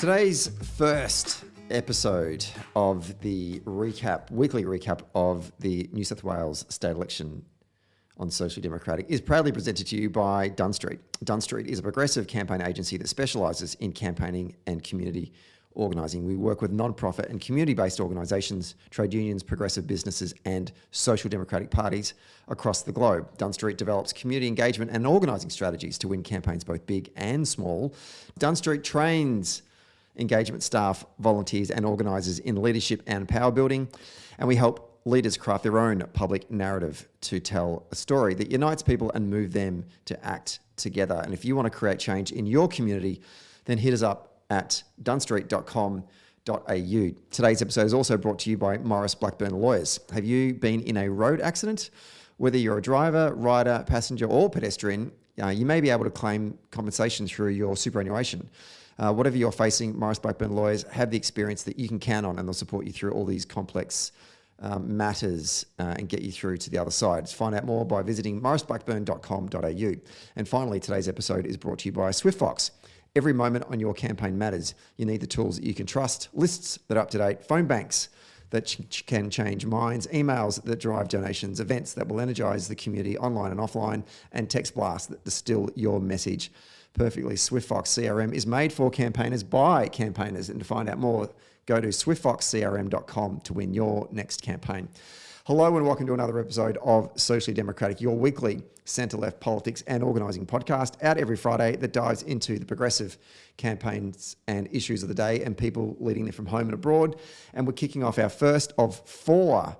Today's first episode of the weekly recap of the New South Wales state election on Socially Democratic is proudly presented to you by Dunn Street. Dunn Street is a progressive campaign agency that specialises in campaigning and community organising. We work with non-profit and community-based organisations, trade unions, progressive businesses and social democratic parties across the globe. Dunn Street develops community engagement and organising strategies to win campaigns both big and small. Dunn Street trains engagement staff, volunteers and organisers in leadership and power building, and we help leaders craft their own public narrative to tell a story that unites people and move them to act together. And if you want to create change in your community, then hit us up at dunstreet.com.au. Today's episode is also brought to you by Morris Blackburn Lawyers. Have you been in a road accident? Whether you're a driver, rider, passenger or pedestrian, you may be able to claim compensation through your superannuation. Whatever you're facing, Morris Blackburn Lawyers have the experience that you can count on, and they'll support you through all these complex matters and get you through to the other side. Find out more by visiting morrisblackburn.com.au. And finally, today's episode is brought to you by SwiftFox. Every moment on your campaign matters. You need the tools that you can trust, lists that are up to date, phone banks that can change minds, emails that drive donations, events that will energize the community online and offline, and text blasts that distill your message perfectly. SwiftFox CRM is made for campaigners by campaigners. And to find out more, go to swiftfoxcrm.com to win your next campaign. Hello and welcome to another episode of Socially Democratic, your weekly centre-left politics and organising podcast, out every Friday that dives into the progressive campaigns and issues of the day and people leading them from home and abroad. And we're kicking off our first of 4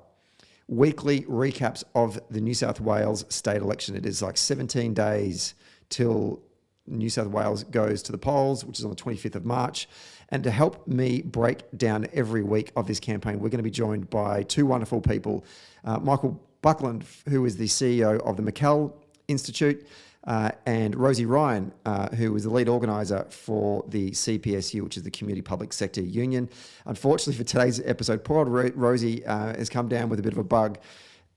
weekly recaps of the New South Wales state election. It is like 17 days till New South Wales goes to the polls, which is on the 25th of March. And to help me break down every week of this campaign, we're going to be joined by 2 wonderful people. Michael Buckland, who is the CEO of the McKell Institute, and Rosie Ryan, who is the lead organiser for the CPSU, which is the Community Public Sector Union. Unfortunately for today's episode, poor old Rosie has come down with a bit of a bug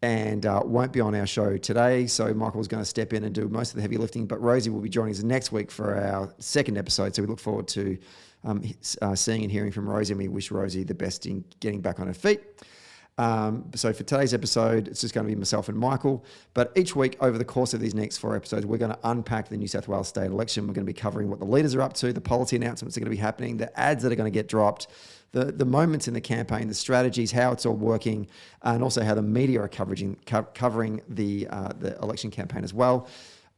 and won't be on our show today. So Michael's going to step in and do most of the heavy lifting, but Rosie will be joining us next week for our second episode. So we look forward to seeing and hearing from Rosie, and we wish Rosie the best in getting back on her feet. So for today's episode, it's just going to be myself and Michael. But each week over the course of these next 4 episodes, we're going to unpack the New South Wales state election. We're going to be covering what the leaders are up to, the policy announcements that are going to be happening, the ads that are going to get dropped, the moments in the campaign, the strategies, how it's all working, and also how the media are covering the election campaign as well.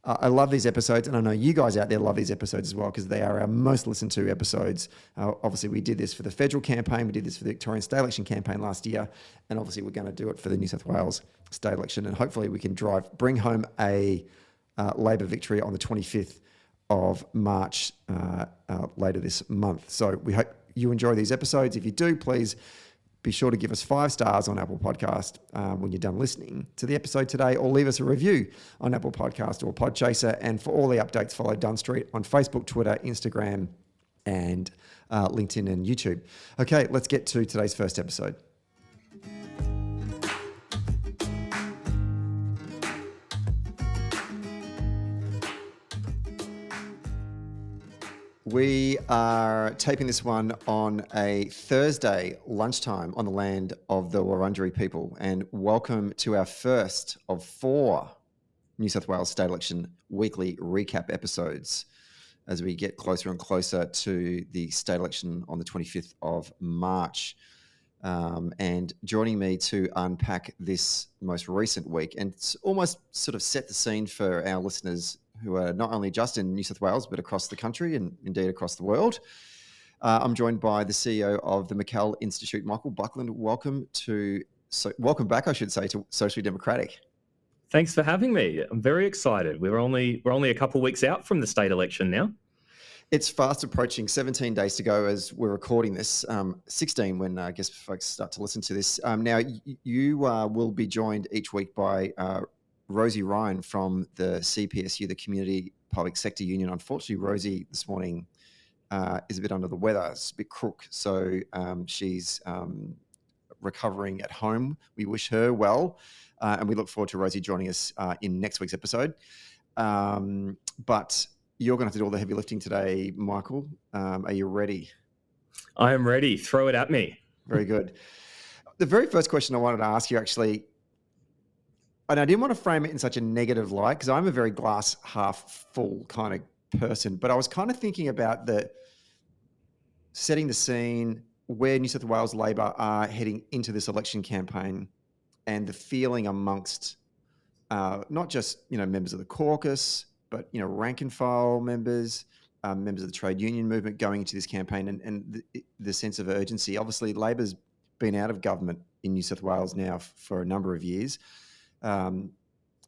I love these episodes, and I know you guys out there love these episodes as well, because they are our most listened to episodes. Obviously, we did this for the federal campaign, we did this for the Victorian state election campaign last year, and obviously we're going to do it for the New South Wales state election, and hopefully we can bring home a Labor victory on the 25th of March later this month. So we hope you enjoy these episodes. If you do, please be sure to give us 5 stars on Apple Podcast when you're done listening to the episode today, or leave us a review on Apple Podcast or Podchaser. And for all the updates, follow Dunn Street on Facebook, Twitter, Instagram, and LinkedIn and YouTube. Okay, let's get to today's first episode. We are taping this one on a Thursday lunchtime on the land of the Wurundjeri people, and welcome to our first of 4 New South Wales state election weekly recap episodes as we get closer and closer to the state election on the 25th of March. And joining me to unpack this most recent week and almost sort of set the scene for our listeners who are not only just in New South Wales, but across the country and indeed across the world. I'm joined by the CEO of the McKell Institute, Michael Buckland. Welcome back, I should say, to Socially Democratic. Thanks for having me. I'm very excited. We're only a couple of weeks out from the state election now. It's fast approaching, 17 days to go as we're recording this, 16 when I guess folks start to listen to this. Now, you will be joined each week by Rosie Ryan from the CPSU, the Community Public Sector Union. Unfortunately, Rosie this morning is a bit under the weather. It's a bit crook, so she's recovering at home. We wish her well, and we look forward to Rosie joining us in next week's episode. But you're going to have to do all the heavy lifting today, Michael. Are you ready? I am ready. Throw it at me. Very good. The very first question I wanted to ask you, actually, and I didn't want to frame it in such a negative light because I'm a very glass half full kind of person, but I was kind of thinking about setting the scene where New South Wales Labor are heading into this election campaign and the feeling amongst not just, members of the caucus, but, rank and file members, members of the trade union movement going into this campaign and the sense of urgency. Obviously, Labor's been out of government in New South Wales now for a number of years.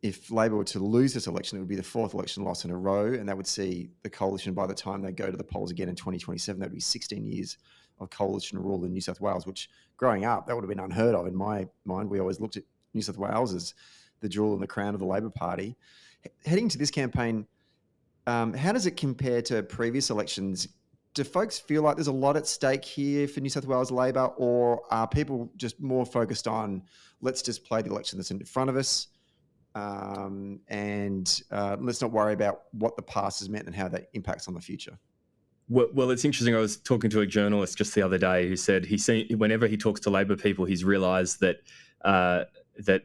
If Labor were to lose this election, it would be the fourth election loss in a row, and that would see the coalition, by the time they go to the polls again in 2027, that would be 16 years of coalition rule in New South Wales, which growing up, that would have been unheard of in my mind. We always looked at New South Wales as the jewel in the crown of the Labor Party. Heading to this campaign, how does it compare to previous elections? Do folks feel like there's a lot at stake here for New South Wales Labor, or are people just more focused on let's just play the election that's in front of us and let's not worry about what the past has meant and how that impacts on the future? Well, it's interesting. I was talking to a journalist just the other day who said whenever he talks to Labor people, he's realised that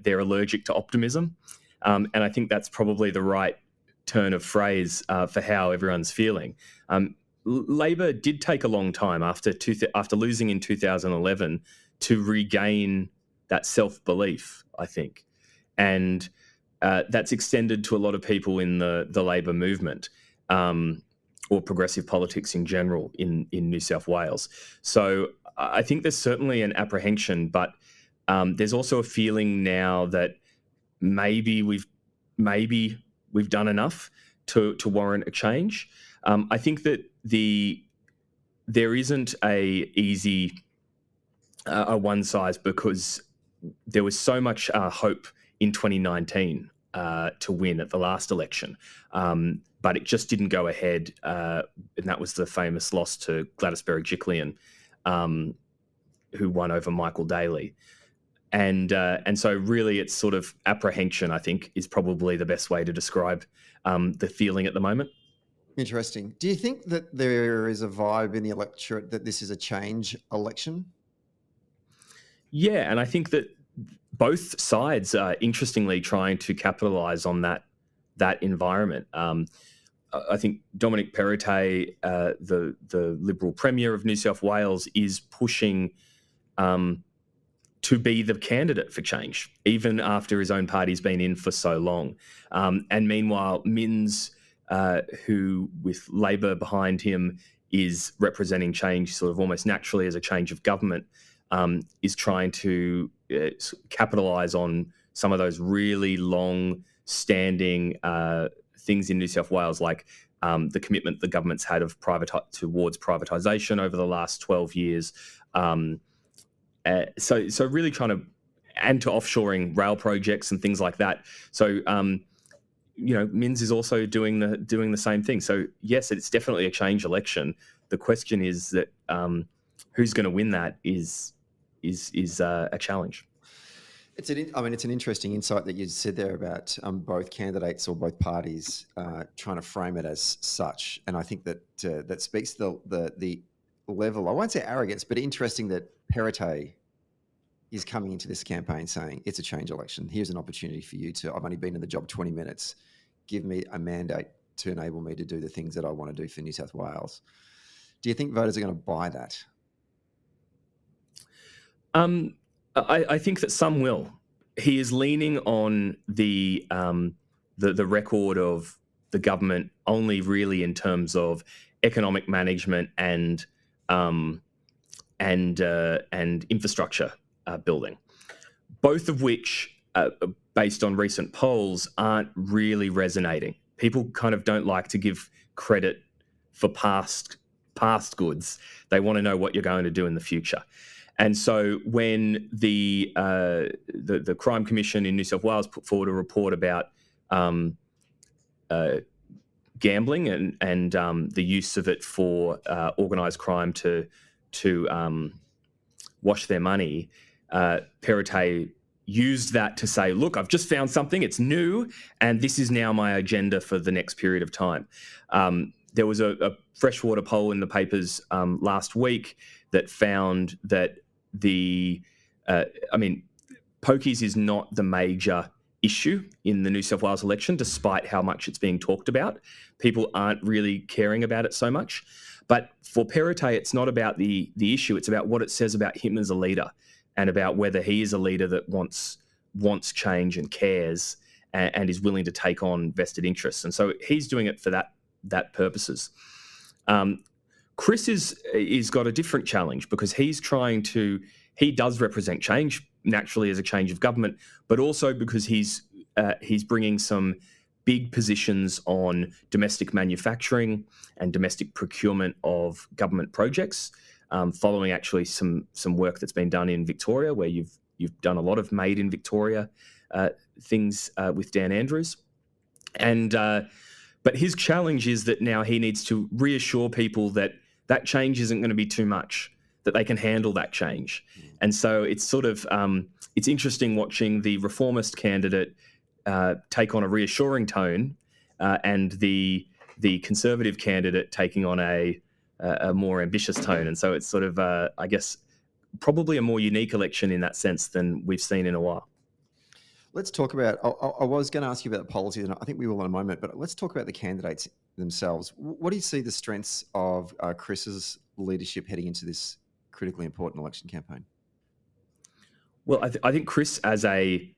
they're allergic to optimism, and I think that's probably the right turn of phrase for how everyone's feeling. Labor did take a long time after losing in 2011 to regain that self-belief, I think, and that's extended to a lot of people in the Labor movement. Or progressive politics in general in New South Wales. So I think there's certainly an apprehension, but there's also a feeling now that maybe we've done enough to warrant a change. I think that there isn't a easy one size, because there was so much hope in 2019 to win at the last election. But it just didn't go ahead, and that was the famous loss to Gladys Berejiklian, who won over Michael Daly. And so really it's sort of apprehension, I think, is probably the best way to describe the feeling at the moment. Interesting. Do you think that there is a vibe in the electorate that this is a change election? Yeah, and I think that both sides are interestingly trying to capitalise on that environment. I think Dominic Perrottet, the Liberal Premier of New South Wales, is pushing to be the candidate for change, even after his own party's been in for so long. And meanwhile, Minns, who with Labor behind him is representing change sort of almost naturally as a change of government, is trying to capitalise on some of those really long-standing things in New South Wales, like the commitment the government's had of towards privatisation over the last 12 years. So really trying to, and to offshoring rail projects and things like that. So Minns is also doing the same thing. So yes, it's definitely a change election. The question is that who's going to win that is a challenge. It's an interesting insight that you said there about both candidates or both parties trying to frame it as such, and I think that that speaks to the level. I won't say arrogance, but interesting that Perrottet is coming into this campaign saying it's a change election. Here's an opportunity for you to. I've only been in the job 20 minutes. Give me a mandate to enable me to do the things that I want to do for New South Wales. Do you think voters are going to buy that? I think that some will. He is leaning on the record of the government only really in terms of economic management and infrastructure building, both of which, based on recent polls, aren't really resonating. People kind of don't like to give credit for past goods. They want to know what you're going to do in the future. And so when the Crime Commission in New South Wales put forward a report about gambling and the use of it for organised crime to wash their money, Perrottet used that to say, look, I've just found something, it's new, and this is now my agenda for the next period of time. there was a freshwater poll in the papers last week that found that pokies is not the major issue in the New South Wales election, despite how much it's being talked about. People aren't really caring about it so much. But for Perrottet, it's not about the issue. It's about what it says about him as a leader and about whether he is a leader that wants change and cares and is willing to take on vested interests. And so he's doing it for that purposes. Chris is got a different challenge because he does represent change naturally as a change of government, but also because he's bringing some big positions on domestic manufacturing and domestic procurement of government projects, following actually some work that's been done in Victoria, where you've done a lot of made in Victoria things with Dan Andrews, but his challenge is that now he needs to reassure people that change isn't going to be too much, that they can handle that change. And so it's sort of it's interesting watching the reformist candidate take on a reassuring tone and the conservative candidate taking on a more ambitious tone. And so it's sort of, I guess, probably a more unique election in that sense than we've seen in a while. Let's talk about, I was going to ask you about the policies, and I think we will in a moment, but let's talk about the candidates themselves. What do you see the strengths of Chris's leadership heading into this critically important election campaign? Well, I think Chris, as a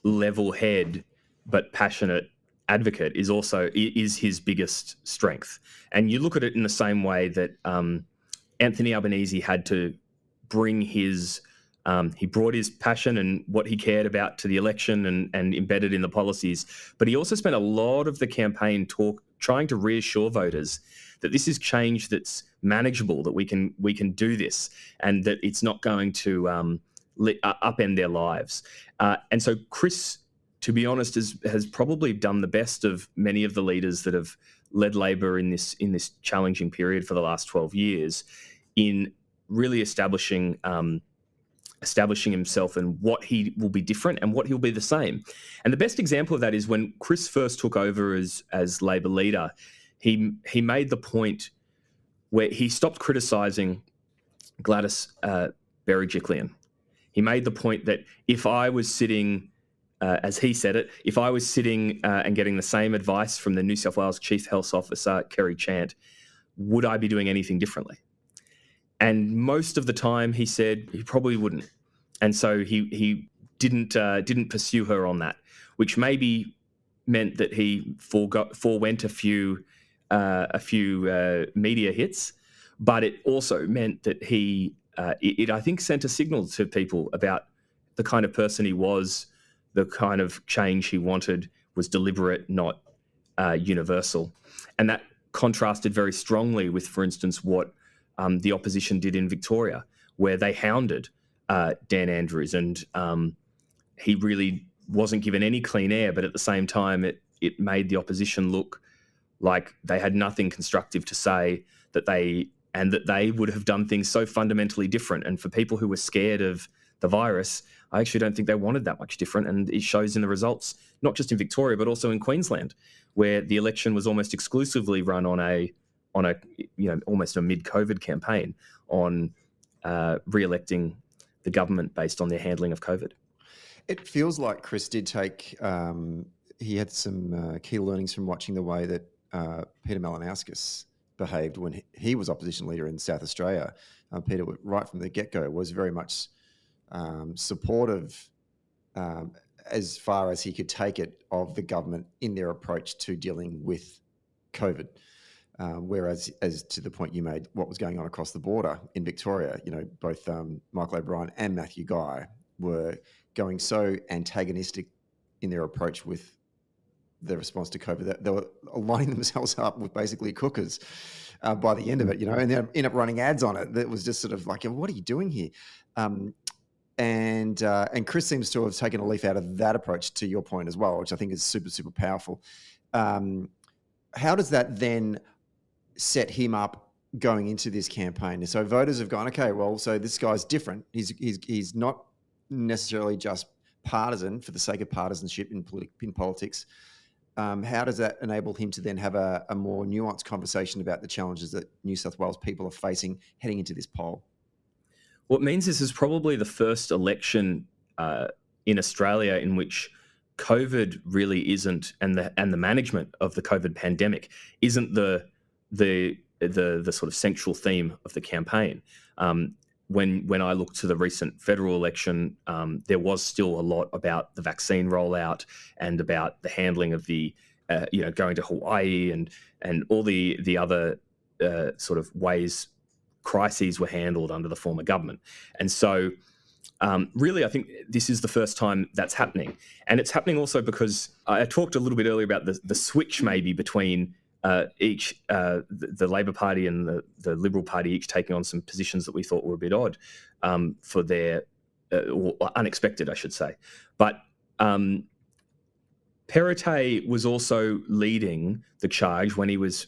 level head but passionate advocate, is his biggest strength. And you look at it in the same way that Anthony Albanese had to bring he brought his passion and what he cared about to the election and embedded in the policies. But he also spent a lot of the campaign trying to reassure voters that this is change that's manageable, that we can do this, and that it's not going to upend their lives. And so Chris, to be honest, has probably done the best of many of the leaders that have led Labor in this challenging period for the last 12 years in really establishing himself and what he will be different and what he'll be the same. And the best example of that is when Chris first took over as Labor leader, he made the point where he stopped criticising Gladys Berejiklian. He made the point that if I was sitting, as he said it, if I was sitting and getting the same advice from the New South Wales Chief Health Officer, Kerry Chant, would I be doing anything differently? And most of the time, he said he probably wouldn't, and so he didn't pursue her on that, which maybe meant that he forewent a few media hits, but it also meant that it I think sent a signal to people about the kind of person he was, the kind of change he wanted was deliberate, not universal, and that contrasted very strongly with, for instance, what the opposition did in Victoria, where they hounded Dan Andrews, and he really wasn't given any clean air, but at the same time, it made the opposition look like they had nothing constructive to say, that they would have done things so fundamentally different. And for people who were scared of the virus, I actually don't think they wanted that much different. And it shows in the results, not just in Victoria, but also in Queensland, where the election was almost exclusively run on a almost a mid-COVID campaign on re-electing the government based on their handling of COVID. It feels like Chris did take, he had some key learnings from watching the way that Peter Malinauskas behaved when he was opposition leader in South Australia. Peter, right from the get-go, was very much supportive as far as he could take it of the government in their approach to dealing with COVID. Whereas, as to the point you made, what was going on across the border in Victoria, both Michael O'Brien and Matthew Guy were going so antagonistic in their approach with the response to COVID that they were lining themselves up with basically cookers by the end of it, and they ended up running ads on it. That was just sort of like, what are you doing here? And Chris seems to have taken a leaf out of that approach, to your point as well, which I think is super, super powerful. How does that then set him up going into this campaign? So voters have gone, okay, well, so this guy's different. He's not necessarily just partisan for the sake of partisanship in politics. how does that enable him to then have a more nuanced conversation about the challenges that New South Wales people are facing heading into this poll? What it means this is probably the first election in Australia in which COVID really isn't, and the management of the COVID pandemic isn't the sort of central theme of the campaign. When I look to the recent federal election, there was still a lot about the vaccine rollout and about the handling of the going to Hawaii and all the other sort of ways crises were handled under the former government. And so really, I think this is the first time that's happening. And it's happening also because I talked a little bit earlier about the switch maybe between the Labor Party and the Liberal Party each taking on some positions that we thought were a bit odd for their, or unexpected, I should say. But Perrottet was also leading the charge when he was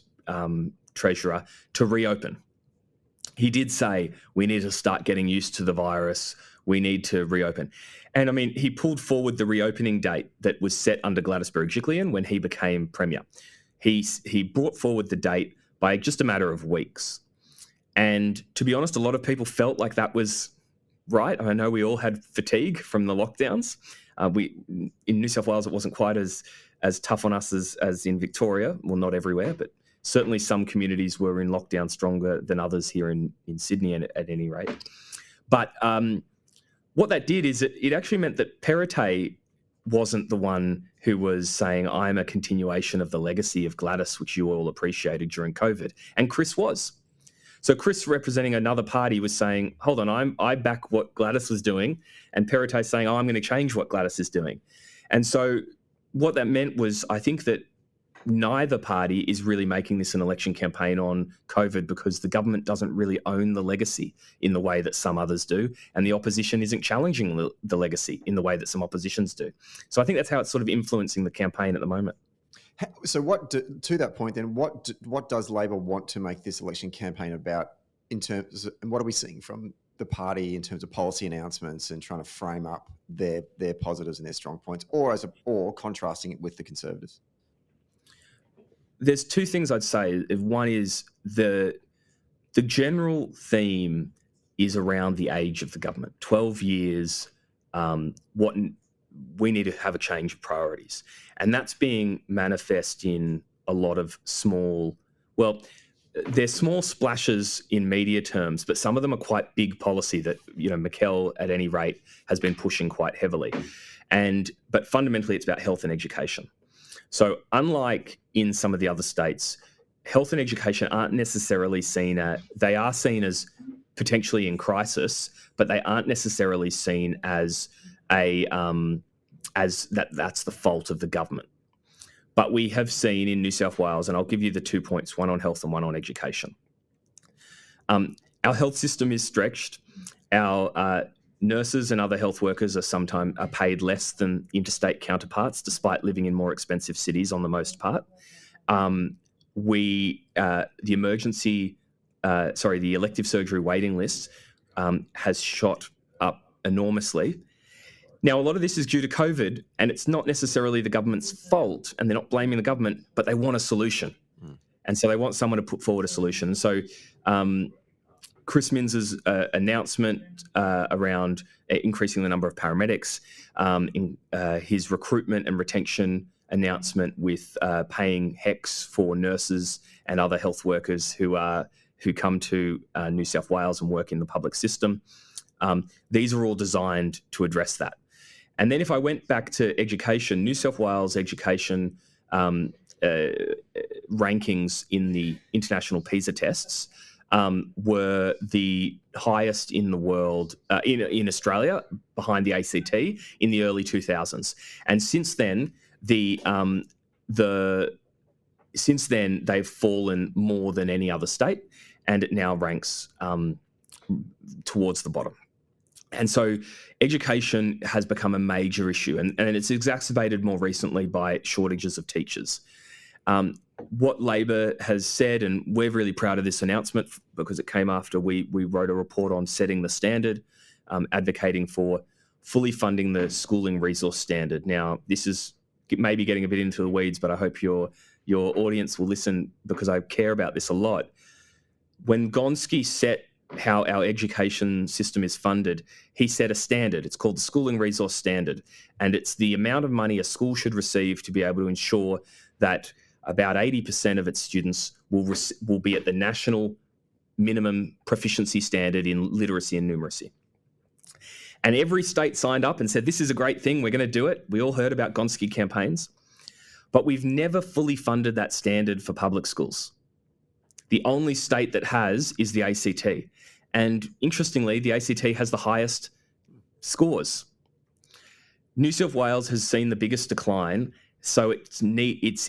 Treasurer to reopen. He did say, we need to start getting used to the virus. We need to reopen. And I mean, he pulled forward the reopening date that was set under Gladys Berejiklian when he became Premier. He brought forward the date by just a matter of weeks. And to be honest, a lot of people felt like that was right. I know we all had fatigue from the lockdowns. In New South Wales, it wasn't quite as tough on us as in Victoria. Well, not everywhere, but certainly some communities were in lockdown stronger than others here in Sydney at any rate. But what that did is it actually meant that Perrottet wasn't the one who was saying, I'm a continuation of the legacy of Gladys, which you all appreciated during COVID. And Chris was. So Chris, representing another party, was saying, hold on, I back what Gladys was doing. And Perrottet saying, I'm going to change what Gladys is doing. And so what that meant was, I think that neither party is really making this an election campaign on COVID because the government doesn't really own the legacy in the way that some others do, and the opposition isn't challenging the legacy in the way that some oppositions do. So I think that's how it's sort of influencing the campaign at the moment. So to that point then, what does Labor want to make this election campaign about in terms of, and what are we seeing from the party in terms of policy announcements and trying to frame up their positives and their strong points, or contrasting it with the Conservatives? There's two things I'd say. One is the general theme is around the age of the government. 12 years, we need to have a change of priorities. And that's being manifest in a lot of they're small splashes in media terms, but some of them are quite big policy that, McKell, at any rate, has been pushing quite heavily. But fundamentally, it's about health and education. So unlike in some of the other states, health and education aren't necessarily they are seen as potentially in crisis, but they aren't necessarily seen as that's the fault of the government. But we have seen in New South Wales, and I'll give you the 2 points, one on health and one on education. Our health system is stretched. Our nurses and other health workers are paid less than interstate counterparts, despite living in more expensive cities on the most part. The elective surgery waiting list has shot up enormously. Now, a lot of this is due to COVID, and it's not necessarily the government's fault, and they're not blaming the government, but they want a solution. And so they want someone to put forward a solution. So Chris Minns's announcement around increasing the number of paramedics, his recruitment and retention announcement with paying HECS for nurses and other health workers who come to New South Wales and work in the public system. These are all designed to address that. And then if I went back to education, New South Wales education rankings in the international PISA tests were the highest in the world, in Australia, behind the ACT in the early 2000s. And since then, they've fallen more than any other state, and it now ranks towards the bottom. And so education has become a major issue, and it's exacerbated more recently by shortages of teachers. What Labor has said, and we're really proud of this announcement because it came after we wrote a report on setting the standard, advocating for fully funding the schooling resource standard. Now, this is maybe getting a bit into the weeds, but I hope your audience will listen because I care about this a lot. When Gonski set how our education system is funded, he set a standard. It's called the Schooling Resource Standard, and it's the amount of money a school should receive to be able to ensure that about 80% of its students will be at the national minimum proficiency standard in literacy and numeracy. And every state signed up and said, this is a great thing, we're going to do it. We all heard about Gonski campaigns, but we've never fully funded that standard for public schools. The only state that has is the ACT. And interestingly, the ACT has the highest scores. New South Wales has seen the biggest decline, so it's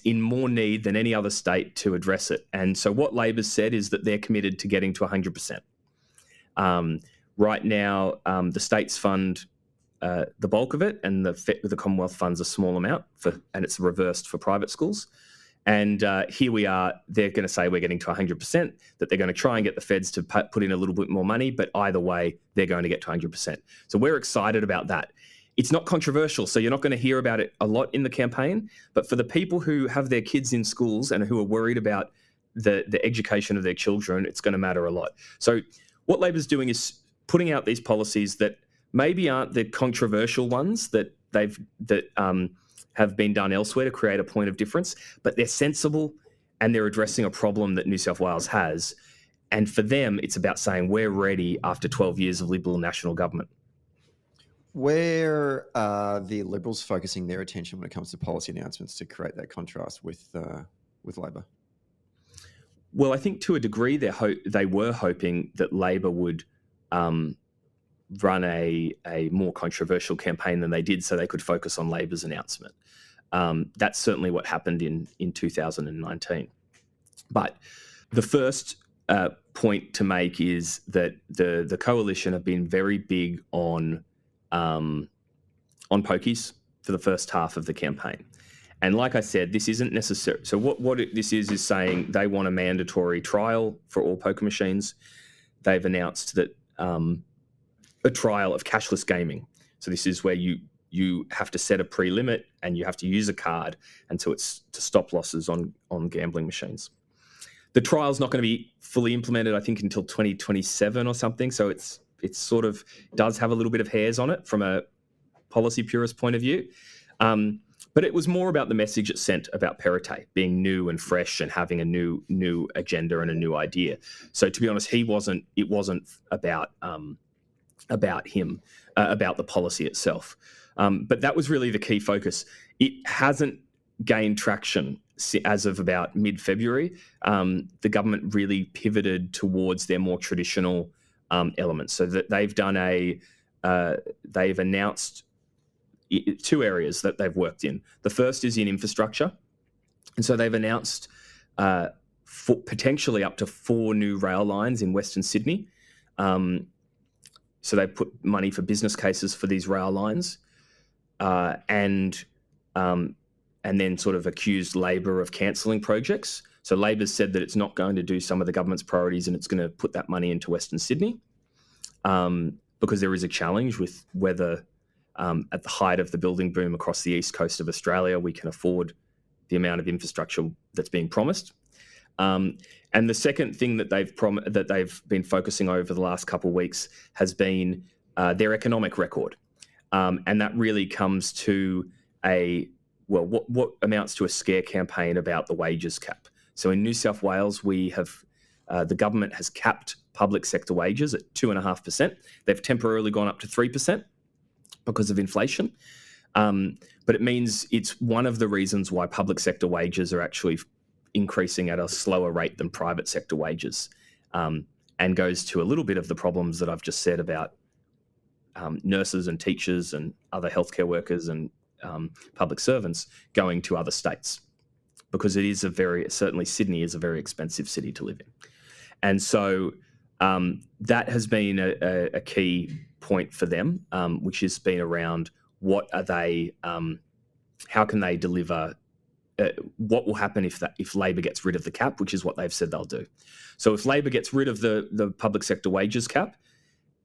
in more need than any other state to address it. And so what Labor's said is that they're committed to getting to 100%. Right now, the states fund the bulk of it, and the Commonwealth funds a small amount, and it's reversed for private schools. And here we are, they're going to say we're getting to 100%, that they're going to try and get the feds to put in a little bit more money, but either way, they're going to get to 100%. So we're excited about that. It's not controversial, so you're not going to hear about it a lot in the campaign, but for the people who have their kids in schools and who are worried about the education of their children, it's going to matter a lot. So what Labor's doing is putting out these policies that maybe aren't the controversial ones that have been done elsewhere to create a point of difference, but they're sensible and they're addressing a problem that New South Wales has. And for them, it's about saying we're ready after 12 years of Liberal national government. Where are the Liberals focusing their attention when it comes to policy announcements to create that contrast with Labor? Well, I think to a degree they were hoping that Labor would run a more controversial campaign than they did, so they could focus on Labor's announcement. That's certainly what happened in 2019. But the first point to make is that the coalition have been very big on pokies for the first half of the campaign. And like I said, this isn't necessary. So what this is saying they want a mandatory trial for all poker machines. They've announced that a trial of cashless gaming. So this is where you have to set a pre-limit and you have to use a card, and so it's to stop losses on gambling machines. The trial's not going to be fully implemented, I think, until 2027 or something. So it's sort of does have a little bit of hairs on it from a policy purist point of view. But it was more about the message it sent about Perrottet being new and fresh and having a new agenda and a new idea. So to be honest, it wasn't about him, about the policy itself. But that was really the key focus. It hasn't gained traction as of about mid-February. The government really pivoted towards their more traditional elements. So that they've announced two areas that they've worked in. The first is in infrastructure. And so they've announced potentially up to 4 new rail lines in Western Sydney. So they put money for business cases for these rail lines, and then sort of accused Labor of cancelling projects. So Labor's said that it's not going to do some of the government's priorities and it's going to put that money into Western Sydney, because there is a challenge with whether at the height of the building boom across the east coast of Australia, we can afford the amount of infrastructure that's being promised. And the second thing that they've been focusing over the last couple of weeks has been their economic record, and that really comes to what amounts to a scare campaign about the wages cap. So in New South Wales, we have the government has capped public sector wages at 2.5%. They've temporarily gone up to 3% because of inflation, but it means it's one of the reasons why public sector wages are actually increasing at a slower rate than private sector wages, and goes to a little bit of the problems that I've just said about nurses and teachers and other healthcare workers and public servants going to other states, because it is certainly Sydney is a very expensive city to live in. And so that has been a key point for them, which has been around what are they, how can they deliver, what will happen if Labor gets rid of the cap, which is what they've said they'll do. So if Labor gets rid of the public sector wages cap,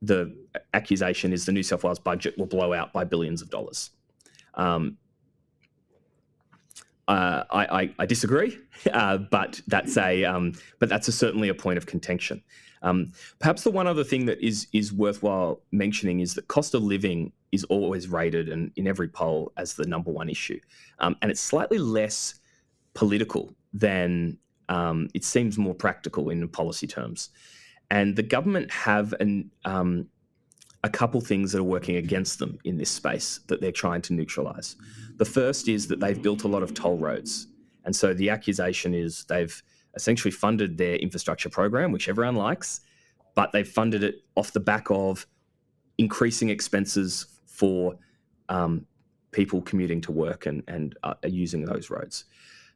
the accusation is the New South Wales budget will blow out by billions of dollars. I disagree, but that's certainly a point of contention. Perhaps the one other thing that is worthwhile mentioning is that cost of living is always rated in every poll as the number one issue, and it's slightly less political than it seems more practical in policy terms. And the government have a couple things that are working against them in this space that they're trying to neutralise. The first is that they've built a lot of toll roads. And so the accusation is they've essentially funded their infrastructure program, which everyone likes, but they've funded it off the back of increasing expenses for people commuting to work and using those roads.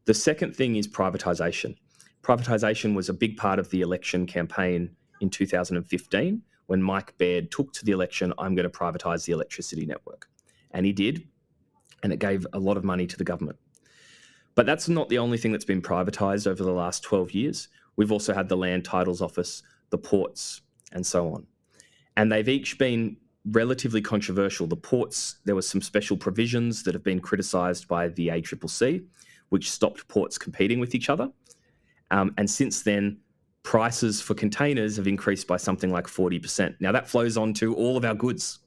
The second thing is privatisation. Privatisation was a big part of the election campaign in 2015 when Mike Baird took to the election, I'm going to privatise the electricity network. And he did, and it gave a lot of money to the government. But that's not the only thing that's been privatised over the last 12 years. We've also had the Land Titles Office, the ports, and so on. And they've each been relatively controversial. The ports, there were some special provisions that have been criticised by the ACCC, which stopped ports competing with each other. And since then, prices for containers have increased by something like 40%. Now, that flows on to all of our goods.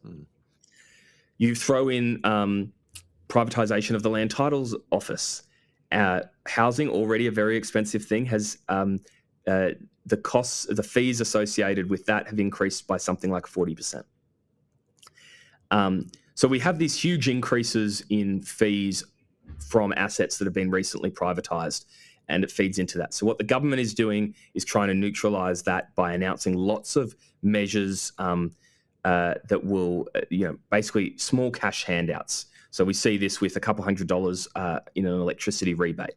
You throw in privatisation of the Land Titles Office. Housing, already a very expensive thing, has the costs, the fees associated with that have increased by something like 40%. So we have these huge increases in fees from assets that have been recently privatised, and it feeds into that. So what the government is doing is trying to neutralise that by announcing lots of measures that will, basically small cash handouts. So we see this with a couple $100 in an electricity rebate.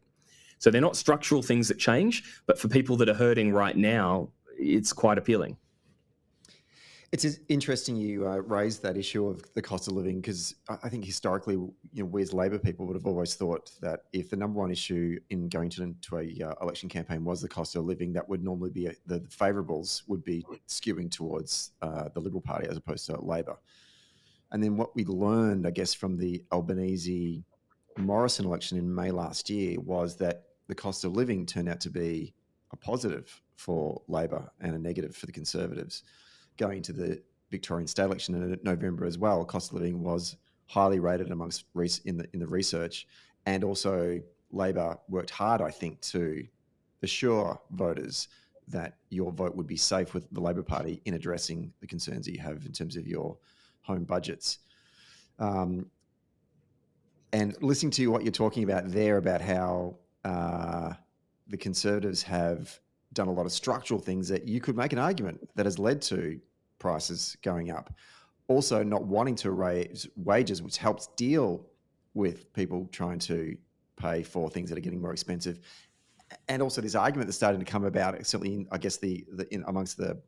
So they're not structural things that change, but for people that are hurting right now, it's quite appealing. It's interesting you raised that issue of the cost of living, because I think historically, we as Labor people would have always thought that if the number one issue in going into a election campaign was the cost of living, that would normally be the favourables would be skewing towards the Liberal Party as opposed to Labor. And then what we learned, I guess, from the Albanese-Morrison election in May last year was that the cost of living turned out to be a positive for Labor and a negative for the Conservatives. Going into the Victorian state election in November as well, cost of living was highly rated amongst in the research, and also Labor worked hard, I think, to assure voters that your vote would be safe with the Labor Party in addressing the concerns that you have in terms of your home budgets. And listening to what you're talking about there about how the Conservatives have done a lot of structural things that you could make an argument that has led to prices going up. Also not wanting to raise wages, which helps deal with people trying to pay for things that are getting more expensive. And also this argument that's starting to come about, certainly in, I guess, amongst the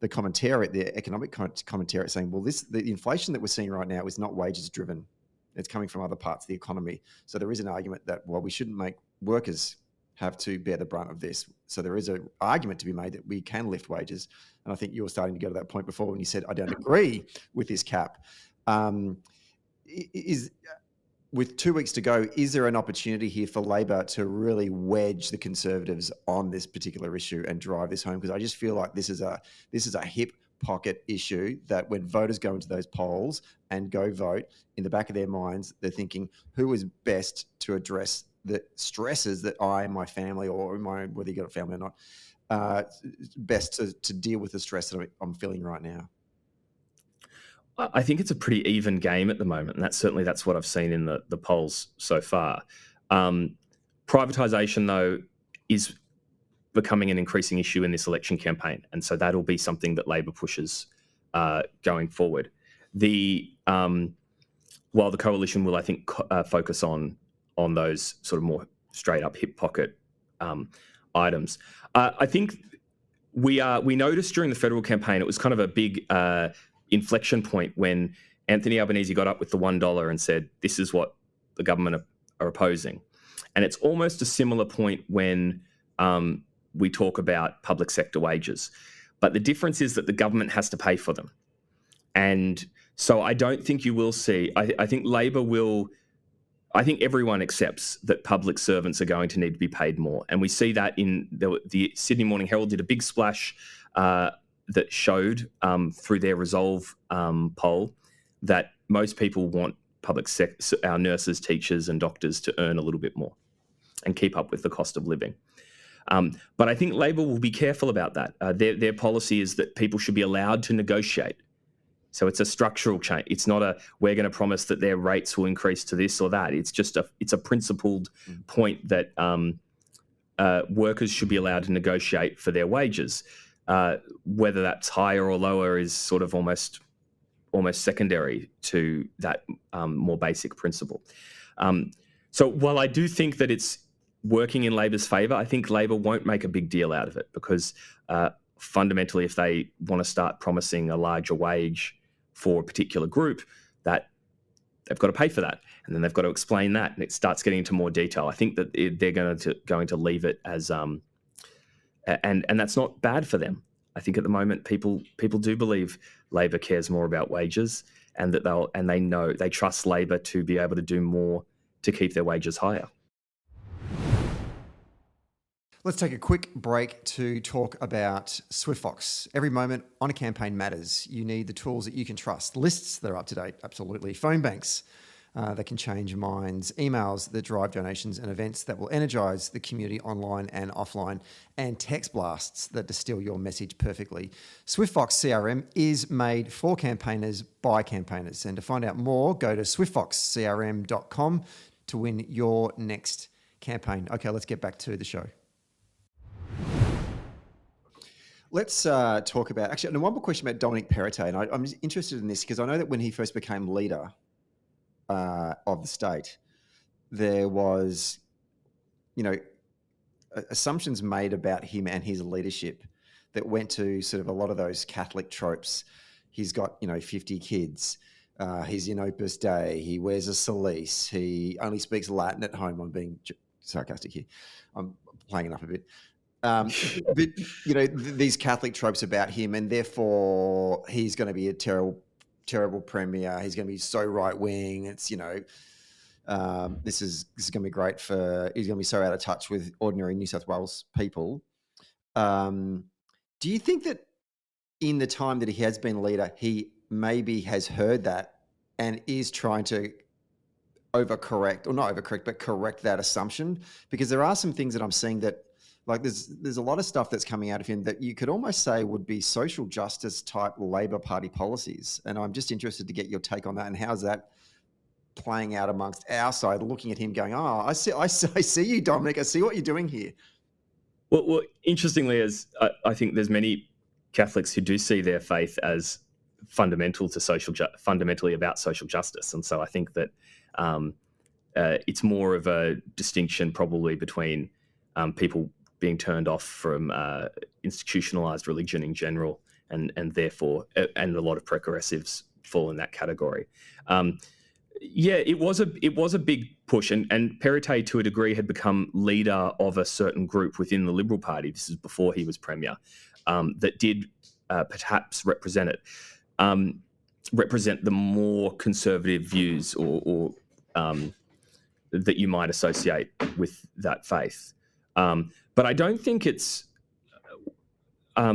commentary, the economic commentary, saying, well, the inflation that we're seeing right now is not wages driven. It's coming from other parts of the economy. So there is an argument that, well, we shouldn't make workers have to bear the brunt of this. So there is an argument to be made that we can lift wages. And I think you were starting to go to that point before when you said, I don't agree with this cap. With 2 weeks to go, is there an opportunity here for Labor to really wedge the Conservatives on this particular issue and drive this home? Because I just feel like this is a hip pocket issue that when voters go into those polls and go vote, in the back of their minds, they're thinking, who is best to address the stresses that I and my family, or whether you got a family or not, best to deal with the stress that I'm feeling right now? I think it's a pretty even game at the moment, and that's what I've seen in the polls so far. Privatisation, though, is becoming an increasing issue in this election campaign, and so that'll be something that Labor pushes going forward. While the coalition will, I think, focus on those sort of more straight up hip pocket items. I think we noticed during the federal campaign, it was kind of a big inflection point when Anthony Albanese got up with the $1 and said, this is what the government are opposing. And it's almost a similar point when we talk about public sector wages. But the difference is that the government has to pay for them. And so I don't think you will see, I think Labor will I think everyone accepts that public servants are going to need to be paid more. And we see that in the Sydney Morning Herald did a big splash that showed through their Resolve poll that most people want our nurses, teachers and doctors to earn a little bit more and keep up with the cost of living. But I think Labor will be careful about that. Their policy is that people should be allowed to negotiate. So it's a structural change. It's not we're going to promise that their rates will increase to this or that. It's just it's a principled point that workers should be allowed to negotiate for their wages. Whether that's higher or lower is sort of almost secondary to that more basic principle. So while I do think that it's working in Labor's favour, I think Labor won't make a big deal out of it because fundamentally, if they want to start promising a larger wage for a particular group, that they've got to pay for that, and then they've got to explain that, and it starts getting into more detail. I think that they're going to leave it as and that's not bad for them. I think at the moment people do believe Labor cares more about wages, and that they trust Labor to be able to do more to keep their wages higher. Let's take a quick break to talk about SwiftFox. Every moment on a campaign matters. You need the tools that you can trust. Lists that are up to date, absolutely. Phone banks that can change minds. Emails that drive donations, and events that will energise the community online and offline. And text blasts that distill your message perfectly. SwiftFox CRM is made for campaigners by campaigners. And to find out more, go to swiftfoxcrm.com to win your next campaign. Okay, let's get back to the show. Let's talk about, actually, and one more question about Dominic Perrottet. And I'm interested in this because I know that when he first became leader of the state, there was, assumptions made about him and his leadership that went to sort of a lot of those Catholic tropes. He's got, 50 kids. He's in Opus Dei. He wears a cilice. He only speaks Latin at home. I'm being sarcastic here. I'm playing it up a bit. But these Catholic tropes about him, and therefore he's going to be a terrible premier. He's going to be so right wing. It's this is going to be great for. He's going to be so out of touch with ordinary New South Wales people. Do you think that in the time that he has been leader, he maybe has heard that and is trying to correct that assumption? Because there are some things that I'm seeing that. Like there's a lot of stuff that's coming out of him that you could almost say would be social justice type Labor Party policies. And I'm just interested to get your take on that, and how's that playing out amongst our side, looking at him going, oh, I see you, Dominic. I see what you're doing here. Well, interestingly, I think there's many Catholics who do see their faith as fundamentally about social justice. And so I think that it's more of a distinction probably between people being turned off from institutionalized religion in general, and therefore, and a lot of progressives fall in that category. It was a big push, and Perrottet, to a degree, had become leader of a certain group within the Liberal Party. This is before he was premier, that did perhaps represent the more conservative views or that you might associate with that faith. But I don't think it's. I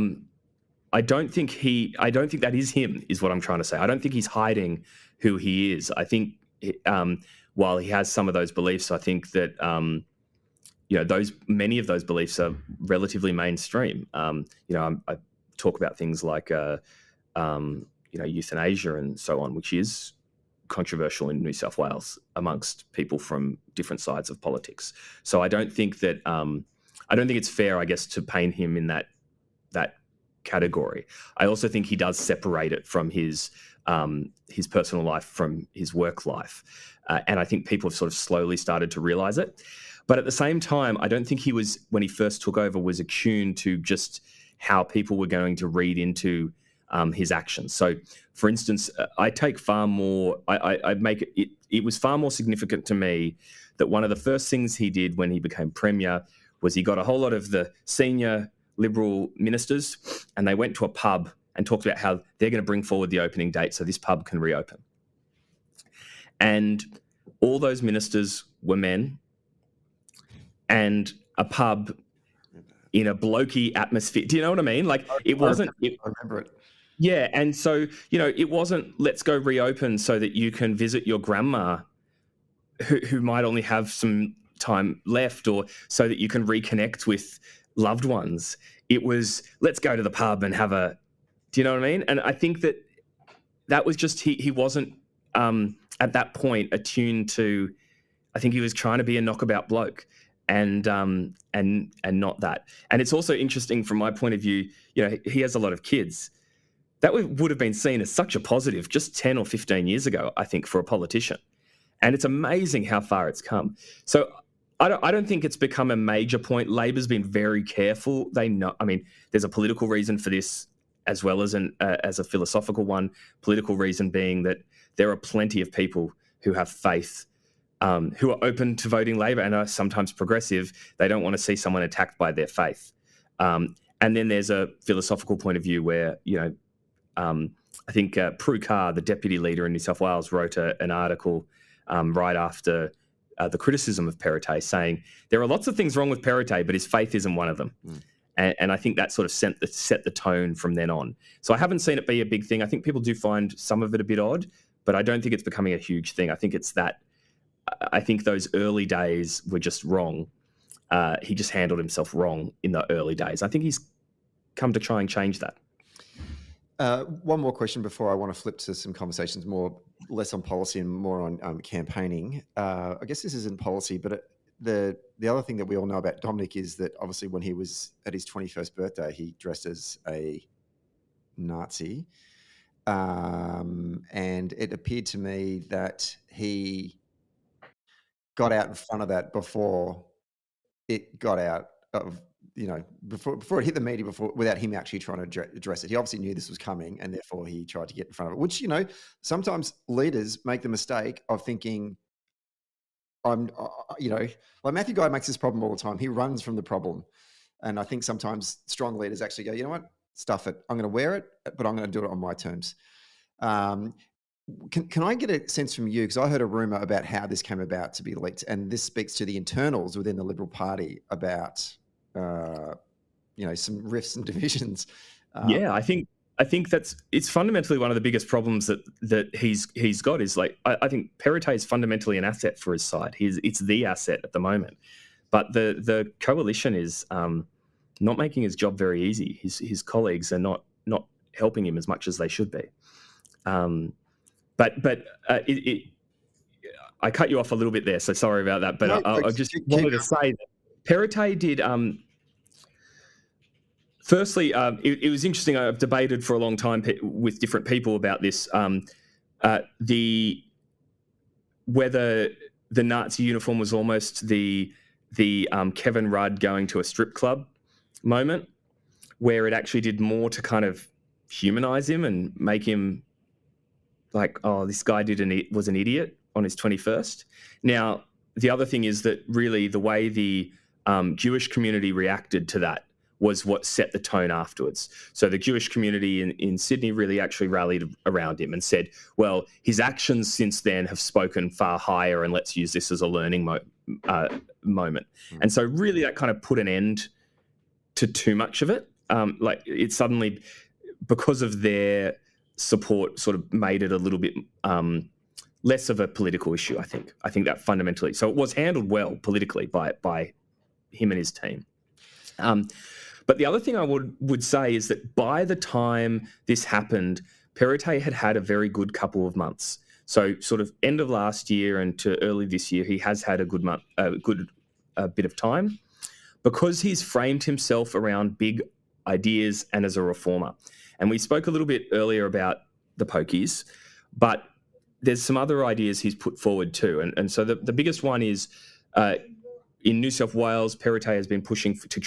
don't think that is him. Is what I'm trying to say. I don't think he's hiding who he is. I think while he has some of those beliefs, I think that many of those beliefs are relatively mainstream. I talk about things like euthanasia and so on, which is controversial in New South Wales amongst people from different sides of politics. So I don't think that. I don't think it's fair, I guess, to paint him in that category. I also think he does separate it from his personal life from his work life, and I think people have sort of slowly started to realise it. But at the same time, I don't think he was, when he first took over, was attuned to just how people were going to read into his actions. So, for instance, I take far more. I make it. It was far more significant to me that one of the first things he did when he became premier was he got a whole lot of the senior Liberal ministers and they went to a pub and talked about how they're going to bring forward the opening date so this pub can reopen. And all those ministers were men, and a pub in a blokey atmosphere. Do you know what I mean? Like, it wasn't... I remember it. Yeah, and so, it wasn't, let's go reopen so that you can visit your grandma who might only have some time left, or so that you can reconnect with loved ones. It was, let's go to the pub and have a... Do you know what I mean? And I think that was just, he wasn't at that point attuned to... I think he was trying to be a knockabout bloke, and not that. And it's also interesting from my point of view, he has a lot of kids. That would have been seen as such a positive just 10 or 15 years ago, I think, for a politician. And it's amazing how far it's come. So I don't think it's become a major point. Labor's been very careful. They know, I mean, there's a political reason for this as well as as a philosophical one. Political reason being that there are plenty of people who have faith, who are open to voting Labor and are sometimes progressive. They don't want to see someone attacked by their faith. And then there's a philosophical point of view where, I think Prue Carr, the deputy leader in New South Wales, wrote an article right after the criticism of Perrottet, saying there are lots of things wrong with Perrottet, but his faith isn't one of them. And I think that sort of set the tone from then on. So I haven't seen it be a big thing. I think people do find some of it a bit odd, but I don't think it's becoming a huge thing. I think it's that... I think those early days were just wrong. He just handled himself wrong in the early days. I think he's come to try and change that. One more question before I want to flip to some conversations less on policy and more on campaigning. I guess this isn't policy, but the other thing that we all know about Dominic is that obviously when he was at his 21st birthday, he dressed as a Nazi. And it appeared to me that he got out in front of that before it got out of, before it hit the media, without him actually trying to address it. He obviously knew this was coming, and therefore he tried to get in front of it, which, sometimes leaders make the mistake of thinking, like Matthew Guy makes this problem all the time. He runs from the problem. And I think sometimes strong leaders actually go, you know what, stuff it. I'm going to wear it, but I'm going to do it on my terms. Can I get a sense from you, because I heard a rumour about how this came about to be leaked, and this speaks to the internals within the Liberal Party about, some rifts and divisions. Yeah, I think it's fundamentally one of the biggest problems that he's got is, like, I think Perrottet is fundamentally an asset for his side. It's the asset at the moment, but the coalition is not making his job very easy. His colleagues are not helping him as much as they should be. But I cut you off a little bit there, so sorry about that. But I just wanted to say that Perrottet did. Firstly, it was interesting. I've debated for a long time with different people about this. Whether the Nazi uniform was almost the Kevin Rudd going to a strip club moment, where it actually did more to kind of humanize him and make him like, oh, this guy was an idiot on his 21st. Now, the other thing is that really the way the Jewish community reacted to that was what set the tone afterwards. So the Jewish community in Sydney really actually rallied around him and said, well, his actions since then have spoken far higher, and let's use this as a learning moment. And so really that kind of put an end to too much of it. Like, it suddenly, because of their support, sort of made it a little bit less of a political issue, I think. I think that fundamentally. So it was handled well politically by him and his team. But the other thing I would say is that by the time this happened, Perrottet had a very good couple of months. So sort of end of last year and to early this year, he has had a good bit of time, because he's framed himself around big ideas and as a reformer. And we spoke a little bit earlier about the pokies, but there's some other ideas he's put forward too. And so the biggest one is in New South Wales, Perrottet has been pushing to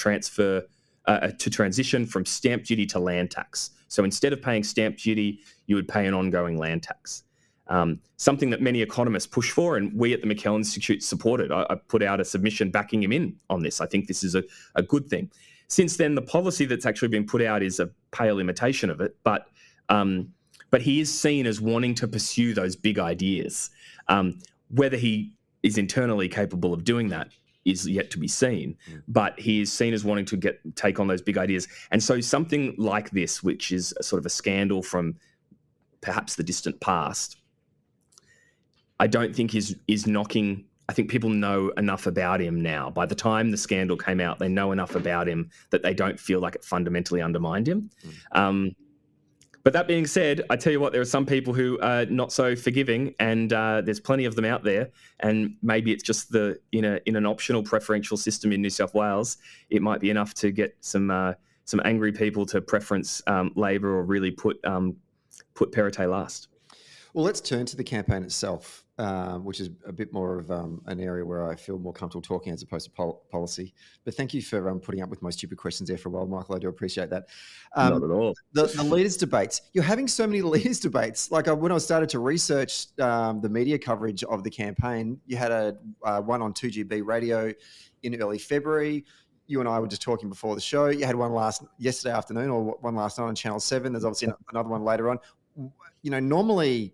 transition from stamp duty to land tax. So instead of paying stamp duty, you would pay an ongoing land tax. Something that many economists push for, and we at the McKell Institute supported. I put out a submission backing him in on this. I think this is a good thing. Since then, the policy that's actually been put out is a pale imitation of it, but he is seen as wanting to pursue those big ideas. Whether he is internally capable of doing that is yet to be seen, but he is seen as wanting to take on those big ideas. And so something like this, which is a sort of a scandal from perhaps the distant past, I don't think is knocking. I think people know enough about him now. By the time the scandal came out, they know enough about him that they don't feel like it fundamentally undermined him. But that being said, I tell you what, there are some people who are not so forgiving, and there's plenty of them out there. And maybe it's just in an optional preferential system in New South Wales, it might be enough to get some angry people to preference Labor or really put Perrottet last. Well, let's turn to the campaign itself, which is a bit more of an area where I feel more comfortable talking as opposed to policy. But thank you for putting up with my stupid questions there for a while, Michael. I do appreciate that. Not at all. The leaders' debates. You're having so many leaders' debates. Like when I started to research the media coverage of the campaign, you had a one on 2GB radio in early February. You and I were just talking before the show. You had one yesterday afternoon or one last night on Channel 7. There's obviously another one later on. Normally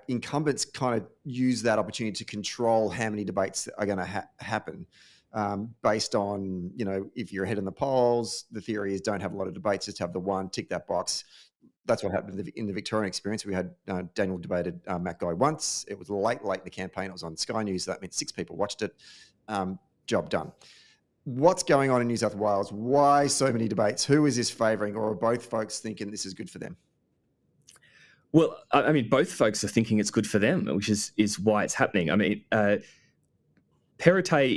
incumbents kind of use that opportunity to control how many debates are going to happen based on, if you're ahead in the polls. The theory is don't have a lot of debates, just have the one, tick that box. That's what happened in the Victorian experience. We had Daniel debated Matt Guy once. It was late in the campaign. It was on Sky News. So that meant 6 people watched it. Job done. What's going on in New South Wales? Why so many debates? Who is this favouring, or are both folks thinking this is good for them? Well, I mean, both folks are thinking it's good for them, which is why it's happening. I mean, Perrottet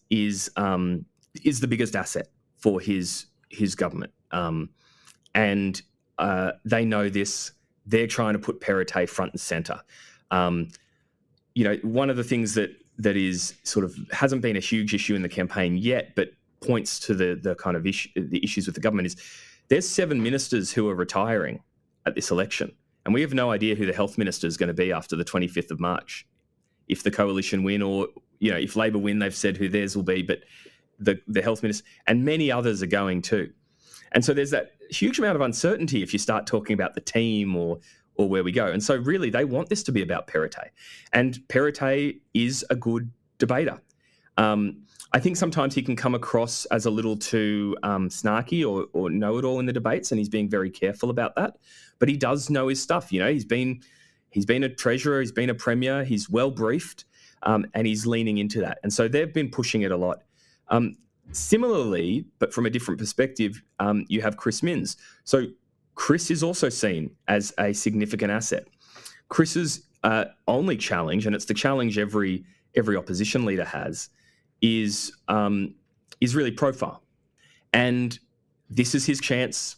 is the biggest asset for his government, and they know this. They're trying to put Perrottet front and centre. One of the things that is sort of hasn't been a huge issue in the campaign yet, but points to the kind of the issues with the government is there's 7 ministers who are retiring at this election. And we have no idea who the health minister is going to be after the 25th of March. If the coalition win or, if Labor win, they've said who theirs will be, but the health minister and many others are going too. And so there's that huge amount of uncertainty if you start talking about the team or where we go. And so really they want this to be about Perrottet. And Perrottet is a good debater. I think sometimes he can come across as a little too snarky or know-it-all in the debates, and he's being very careful about that. But he does know his stuff. He's been a treasurer, he's been a premier, he's well briefed, and he's leaning into that. And so they've been pushing it a lot. Similarly, but from a different perspective, you have Chris Minns. So Chris is also seen as a significant asset. Chris's only challenge, and it's the challenge every opposition leader has, is really profile. And this is his chance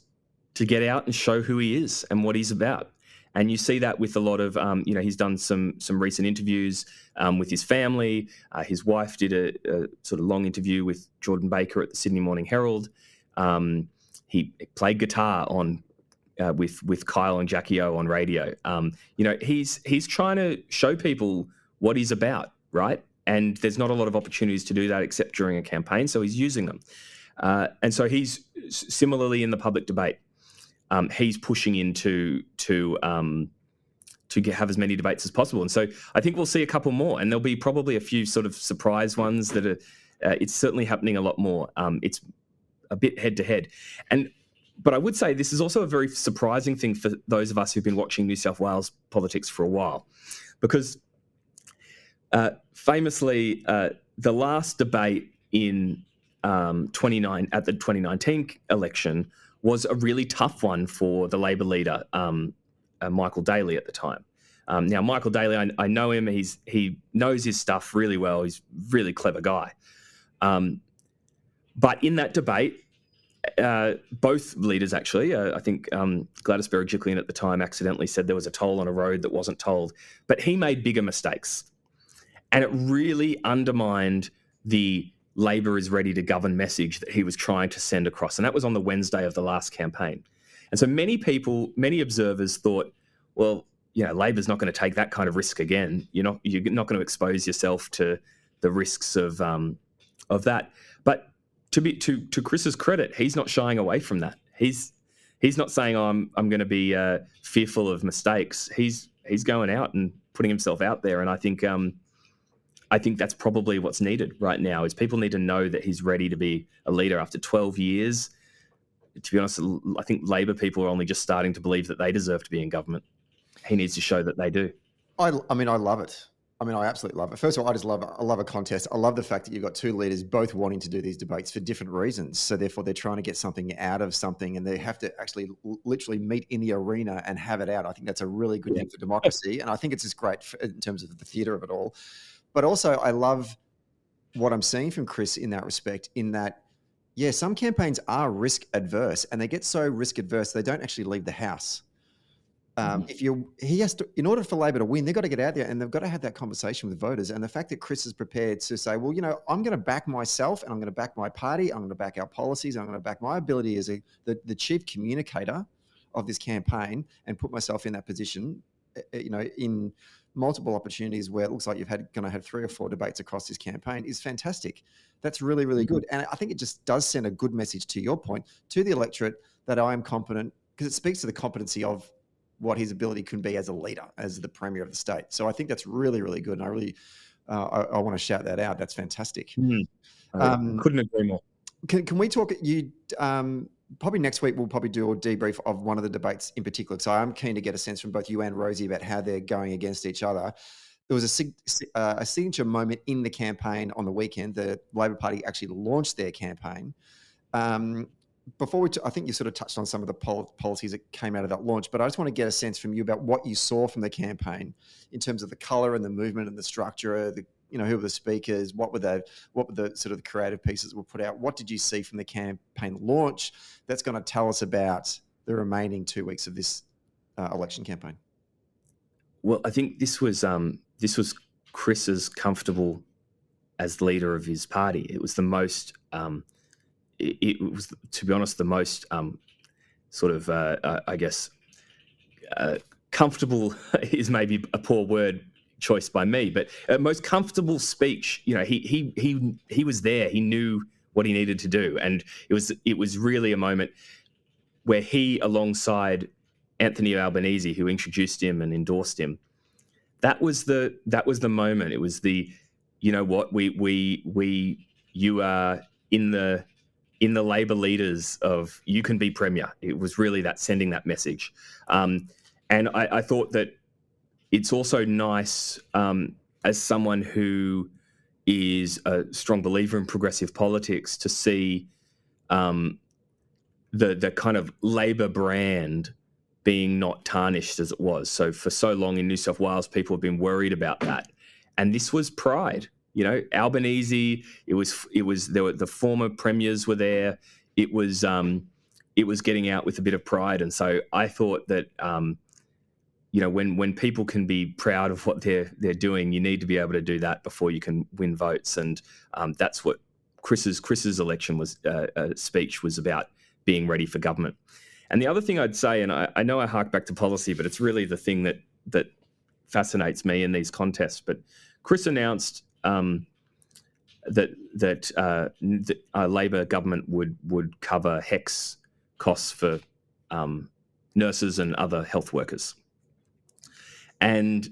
to get out and show who he is and what he's about. And you see that with a lot of, he's done some recent interviews with his family. His wife did a sort of long interview with Jordan Baker at the Sydney Morning Herald. He played guitar with Kyle and Jackie O on radio. He's trying to show people what he's about, right? And there's not a lot of opportunities to do that except during a campaign, so he's using them. And so he's similarly in the public debate. He's pushing to have as many debates as possible. And so I think we'll see a couple more, and there'll be probably a few sort of surprise ones that are, it's certainly happening a lot more. It's a bit head to head. But I would say this is also a very surprising thing for those of us who've been watching New South Wales politics for a while, because famously, the last debate in at the 2019 election was a really tough one for the Labor leader, Michael Daly at the time. Now, Michael Daly, I know him. He knows his stuff really well. He's a really clever guy. But in that debate, both leaders actually, I think Gladys Berejiklian at the time accidentally said there was a toll on a road that wasn't tolled, but he made bigger mistakes. And it really undermined the Labor is ready to govern message that he was trying to send across. And that was on the Wednesday of the last campaign. And so many observers thought, well, Labor's not going to take that kind of risk again. You're not going to expose yourself to the risks of that. But to Chris's credit, he's not shying away from that. He's not saying, I'm going to be fearful of mistakes. He's going out and putting himself out there. And I think that's probably what's needed right now is people need to know that he's ready to be a leader after 12 years. To be honest, I think Labor people are only just starting to believe that they deserve to be in government. He needs to show that they do. I love it. I absolutely love it. First of all, I love a contest. I love the fact that you've got two leaders both wanting to do these debates for different reasons. So therefore, they're trying to get something out of something, and they have to actually literally meet in the arena and have it out. I think that's a really good thing for democracy, and I think it's just great in terms of the theatre of it all. But also, I love what I'm seeing from Chris in that respect, in that, yeah, some campaigns are risk adverse, and they get so risk adverse they don't actually leave the house. He has to, in order for Labor to win, they've got to get out there and they've got to have that conversation with voters. And the fact that Chris is prepared to say, well, I'm going to back myself and I'm going to back my party. I'm going to back our policies. I'm going to back my ability as the chief communicator of this campaign and put myself in that position, in multiple opportunities where it looks like you've going to have 3 or 4 debates across this campaign is fantastic. That's really, really good. And I think it just does send a good message, to your point, to the electorate that I am competent, because it speaks to the competency of what his ability can be as a leader, as the premier of the state. So I think that's really, really good. And I really, I want to shout that out. That's fantastic. Couldn't agree more. Can we talk, probably next week, we'll probably do a debrief of one of the debates in particular. So I'm keen to get a sense from both you and Rosie about how they're going against each other. There was a signature moment in the campaign on the weekend. The Labor Party actually launched their campaign. Before I think you sort of touched on some of the policies that came out of that launch, but I just want to get a sense from you about what you saw from the campaign in terms of the colour and the movement and the structure, who were the speakers, what were the sort of the creative pieces that were put out. What did you see from the campaign launch that's going to tell us about the remaining 2 weeks of this election campaign? Well, I think this was Chris as comfortable as leader of his party. It was the most. It was, to be honest, the most comfortable is maybe a poor word choice by me, but most comfortable speech. He was there. He knew what he needed to do, and it was really a moment where he, alongside Anthony Albanese, who introduced him and endorsed him, that was the moment. It was the, you are in the Labor leaders of you can be premier. It was really that sending that message. And I thought that it's also nice as someone who is a strong believer in progressive politics to see the kind of Labor brand being not tarnished as it was. So for so long in New South Wales, people have been worried about that. And this was pride. Albanese, the former premiers were there. It was getting out with a bit of pride. And so I thought that, when people can be proud of what they're doing, you need to be able to do that before you can win votes. And that's what Chris's election speech was about, being ready for government. And the other thing I'd say, and I know I hark back to policy, but it's really the thing that fascinates me in these contests. But Chris announced that a Labor government would cover HECS costs for nurses and other health workers, and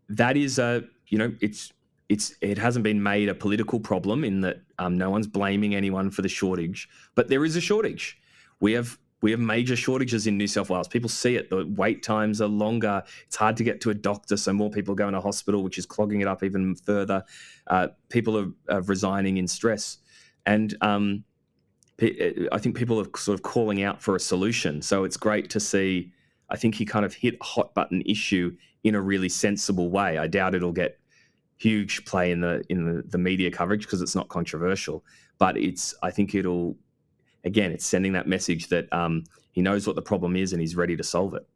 that is it hasn't been made a political problem in that no one's blaming anyone for the shortage, but there is a shortage. We have major shortages in New South Wales. People see it. The wait times are longer. It's hard to get to a doctor, so more people go into hospital, which is clogging it up even further. People are resigning in stress. And I think people are sort of calling out for a solution. So it's great to see. I think he kind of hit a hot button issue in a really sensible way. I doubt it'll get huge play in the media coverage because it's not controversial, but I think it'll. Again, it's sending that message that he knows what the problem is and he's ready to solve it.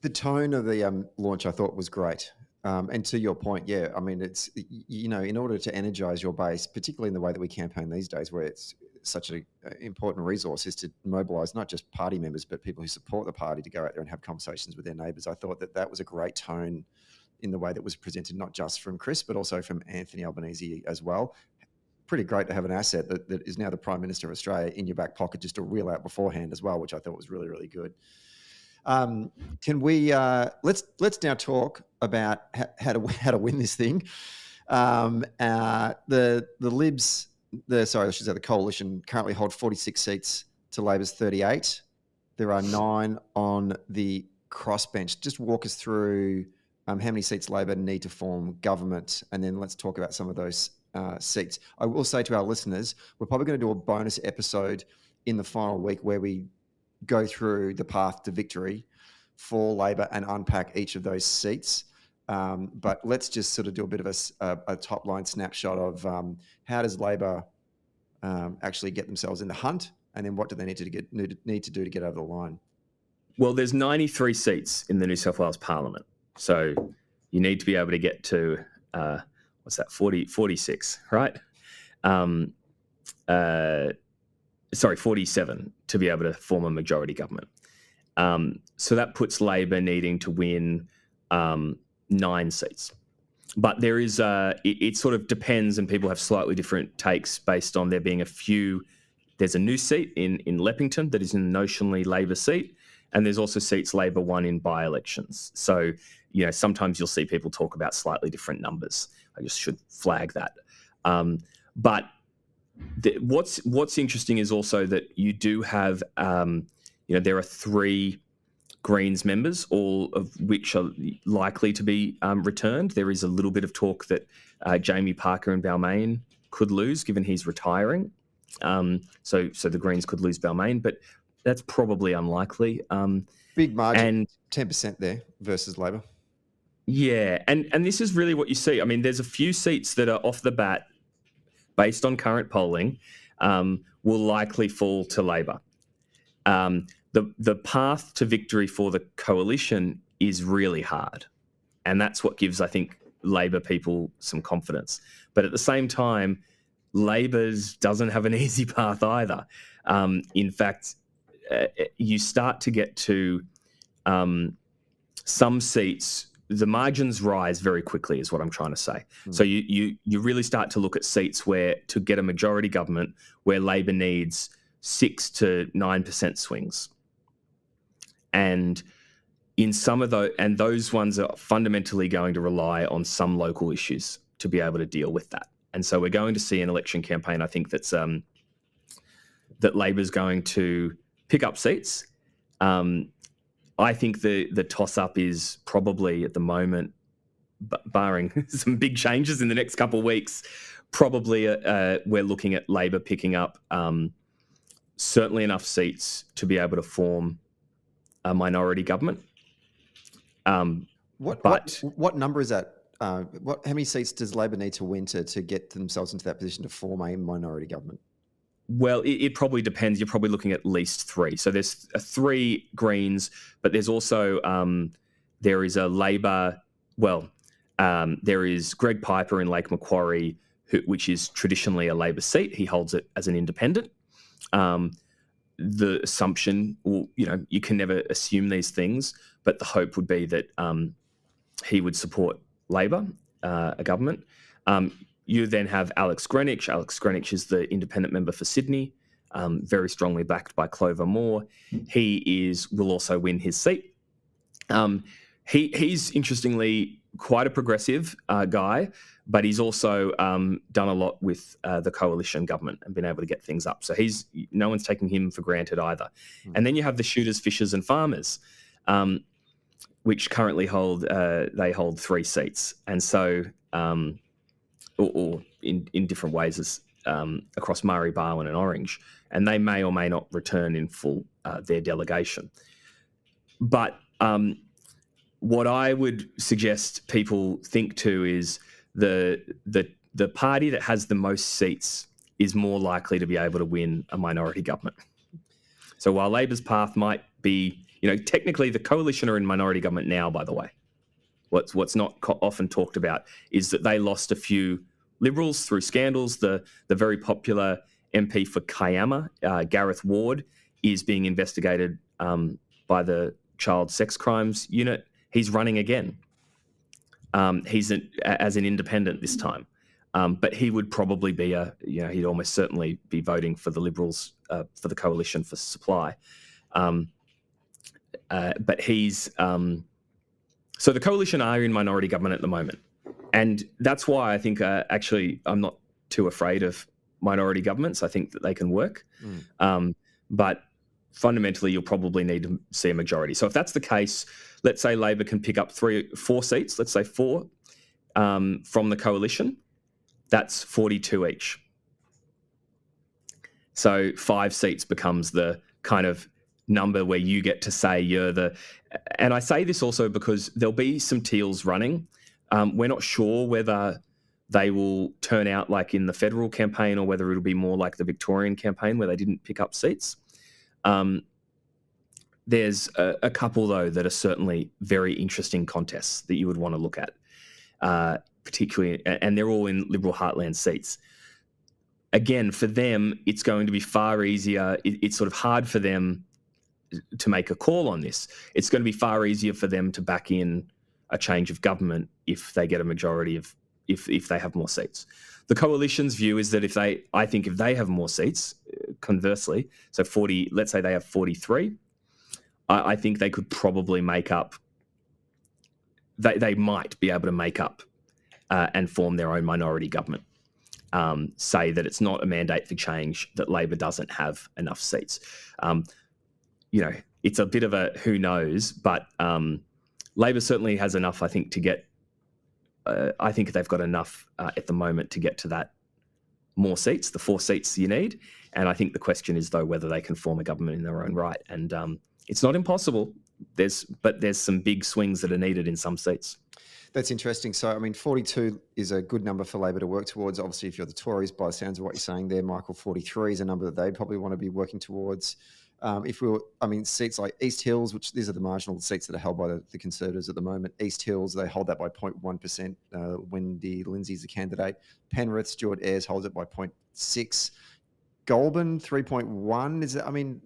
The tone of the launch, I thought, was great. And to your point, yeah, it's, in order to energize your base, particularly in the way that we campaign these days, where it's such an important resource, is to mobilize not just party members, but people who support the party to go out there and have conversations with their neighbours. I thought that was a great tone in the way that was presented, not just from Chris, but also from Anthony Albanese as well. Pretty great to have an asset that is now the Prime Minister of Australia in your back pocket just to reel out beforehand as well, which I thought was really, really good. Can we let's now talk about how to win this thing. The Libs, I should say the coalition, currently hold 46 seats to Labor's 38. There are 9 on the crossbench. Just walk us through how many seats Labor need to form government, and then let's talk about some of those seats. I will say to our listeners, we're probably going to do a bonus episode in the final week where we go through the path to victory for Labor and unpack each of those seats. But let's just sort of do a bit of a top line snapshot of how does Labor actually get themselves in the hunt, and then what do they need to do to get over the line? Well, there's 93 seats in the New South Wales Parliament, so you need to be able to get to 46, right? 47 to be able to form a majority government. So that puts Labor needing to win 9 seats. But there is it sort of depends, and people have slightly different takes based on there being a few. There's a new seat in Leppington that is a notionally Labor seat, and there's also seats Labor won in by-elections. So, sometimes you'll see people talk about slightly different numbers. I just should flag that. But what's interesting is also that you do have, there are 3 Greens members, all of which are likely to be returned. There is a little bit of talk that Jamie Parker in Balmain could lose, given he's retiring. So the Greens could lose Balmain, but that's probably unlikely. Big margin, and 10% there versus Labor. Yeah, and this is really what you see. I mean, there's a few seats that are off the bat, based on current polling, will likely fall to Labor. The path to victory for the coalition is really hard, and that's what gives, I think, Labor people some confidence. But at the same time, Labor's doesn't have an easy path either. In fact, you start to get to some seats, the margins rise very quickly, is what I'm trying to say. So you really start to look at seats where, to get a majority government, where Labor needs 6 to 9% swings. And in some of those, and those ones are fundamentally going to rely on some local issues to be able to deal with that. And so we're going to see an election campaign, I think, that Labor's going to pick up seats. I think the toss-up is probably at the moment, barring some big changes in the next couple of weeks, probably we're looking at Labor picking up certainly enough seats to be able to form a minority government. What number is that? How many seats does Labor need to win to get themselves into that position to form a minority government? Well, it probably depends. You're probably looking at least 3. So there's 3 Greens, but there's also there is a Labor. Well, there is Greg Piper in Lake Macquarie, which is traditionally a Labor seat. He holds it as an independent. The assumption, you can never assume these things, but the hope would be that he would support Labor, a government. You then have Alex Greenwich. Alex Greenwich is the independent member for Sydney, very strongly backed by Clover Moore. He will also win his seat. He's interestingly quite a progressive guy, but he's also done a lot with the coalition government and been able to get things up. So no one's taking him for granted either. And then you have the shooters, fishers, and farmers, which currently hold 3 seats, and so or in different ways as across Murray, Barwon, and Orange, and they may or may not return in full their delegation. But what I would suggest people think too is the party that has the most seats is more likely to be able to win a minority government. So while Labor's path might be, technically the coalition are in minority government now, by the way. What's not often talked about is that they lost a few Liberals through scandals. The very popular MP for Kiama, Gareth Ward, is being investigated by the Child Sex Crimes Unit. He's running again. He's as an independent this time. But he would probably be he'd almost certainly be voting for the Liberals, for the coalition for supply. but he's so the coalition are in minority government at the moment, and that's why I think actually I'm not too afraid of minority governments. I think that they can work, but fundamentally you'll probably need to see a majority. So if that's the case, let's say Labor can pick up 4 seats, let's say 4 from the coalition, that's 42 each. So 5 seats becomes the kind of number where you get to say you're the... And I say this also because there'll be some Teals running. We're not sure whether they will turn out like in the federal campaign or whether it'll be more like the Victorian campaign where they didn't pick up seats. There's a couple, though, that are certainly very interesting contests that you would want to look at, particularly, and they're all in Liberal heartland seats. Again, for them, it's going to be far easier. It's sort of hard for them to make a call on this. It's going to be far easier for them to back in a change of government if they get a majority of, if they have more seats. The coalition's view is that if they have more seats, conversely, so 40, let's say they have 43, I think they could probably make up, they might be able to make up and form their own minority government. Say that it's not a mandate for change, that Labor doesn't have enough seats. It's a bit of a who knows, but Labor certainly has enough, I think, to get, I think they've got enough at the moment to get to that more seats, the 4 seats you need. And I think the question is, though, whether they can form a government in their own right. And it's not impossible. There's some big swings that are needed in some seats. That's interesting. So, I mean, 42 is a good number for Labor to work towards. Obviously, if you're the Tories, by the sounds of what you're saying there, Michael, 43 is a number that they'd probably want to be working towards. Seats like East Hills, which these are the marginal seats that are held by the Conservatives at the moment. East Hills, they hold that by 0.1%. Wendy Lindsay's the candidate. Penrith, Stuart Ayres holds it by 0.6%. Goulburn, 3.1. Is that? I mean,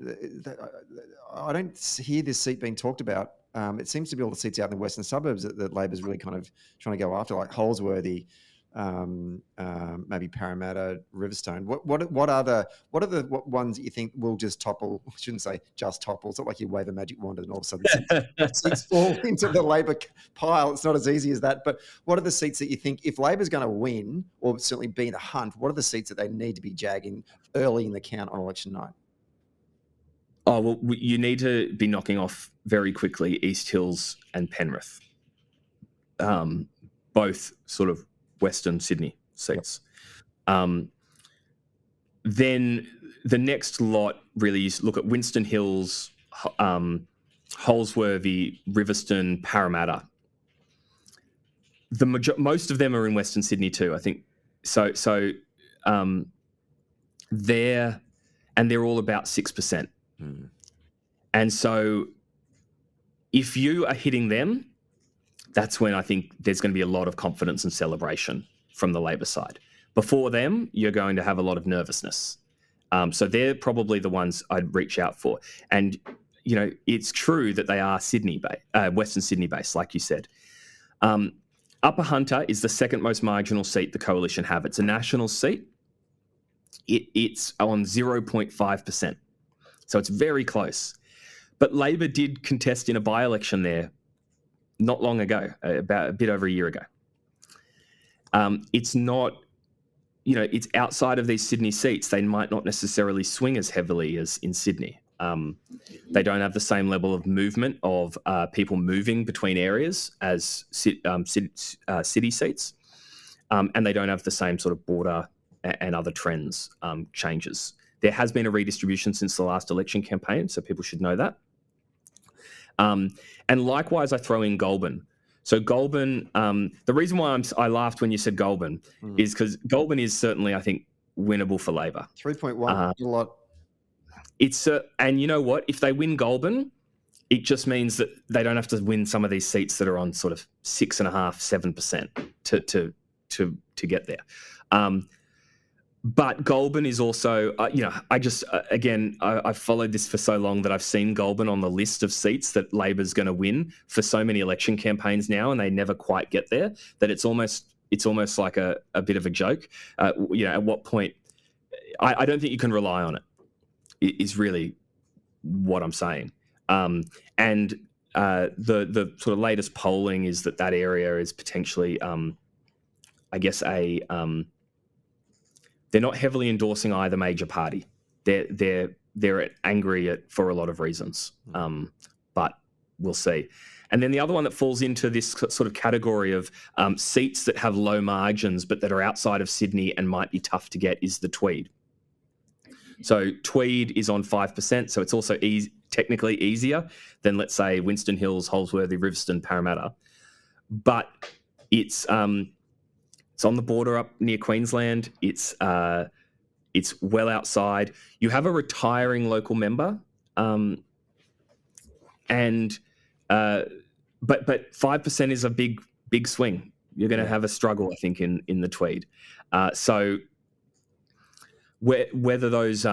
I don't hear this seat being talked about. It seems to be all the seats out in the western suburbs that Labor's really kind of trying to go after, like Holsworthy, maybe Parramatta, Riverstone. What are the ones that you think will just topple? I shouldn't say just topple. It's not like you wave a magic wand and all of a sudden seats fall into the Labor pile. It's not as easy as that. But what are the seats that you think, if Labor's going to win or certainly be in the hunt, what are the seats that they need to be jagging early in the count on election night? Oh, well, you need to be knocking off very quickly East Hills and Penrith, both sort of Western Sydney seats. Yep. Then the next lot really is look at Winston Hills, Holsworthy, Riverstone, Parramatta. Most of them are in Western Sydney too, I think. So they're all about 6%. And so if you are hitting them, that's when I think there's going to be a lot of confidence and celebration from the Labor side. Before them, you're going to have a lot of nervousness. So they're probably the ones I'd reach out for. And, it's true that they are Western Sydney based, like you said. Upper Hunter is the second most marginal seat the Coalition have. It's a national seat. It's on 0.5%. So it's very close. But Labor did contest in a by-election there not long ago, about a bit over a year ago. It's not, it's outside of these Sydney seats. They might not necessarily swing as heavily as in Sydney. They don't have the same level of movement of people moving between areas as city seats. And they don't have the same sort of border and other trends changes. There has been a redistribution since the last election campaign, so people should know that. And likewise, I throw in Goulburn. So Goulburn, the reason why I laughed when you said Goulburn is because Goulburn is certainly, I think, winnable for Labor. 3.1, a lot. And you know what? If they win Goulburn, it just means that they don't have to win some of these seats that are on sort of 6.5%, 7% to get there. But Goulburn is also, I've followed this for so long that I've seen Goulburn on the list of seats that Labor's going to win for so many election campaigns now, and they never quite get there, that it's almost like a bit of a joke. At what point, I don't think you can rely on it, is really what I'm saying. And the sort of latest polling is that area is potentially, I guess, they're not heavily endorsing either major party. They're angry for a lot of reasons, but we'll see. And then the other one that falls into this sort of category of seats that have low margins but that are outside of Sydney and might be tough to get is the Tweed. So Tweed is on 5%, so it's also technically easier than, let's say, Winston Hills, Holsworthy, Riverstone, Parramatta. But it's on the border up near Queensland. It's well outside. You have a retiring local member, but 5% is a big swing. You're going to have a struggle, I think, in the Tweed. So whether those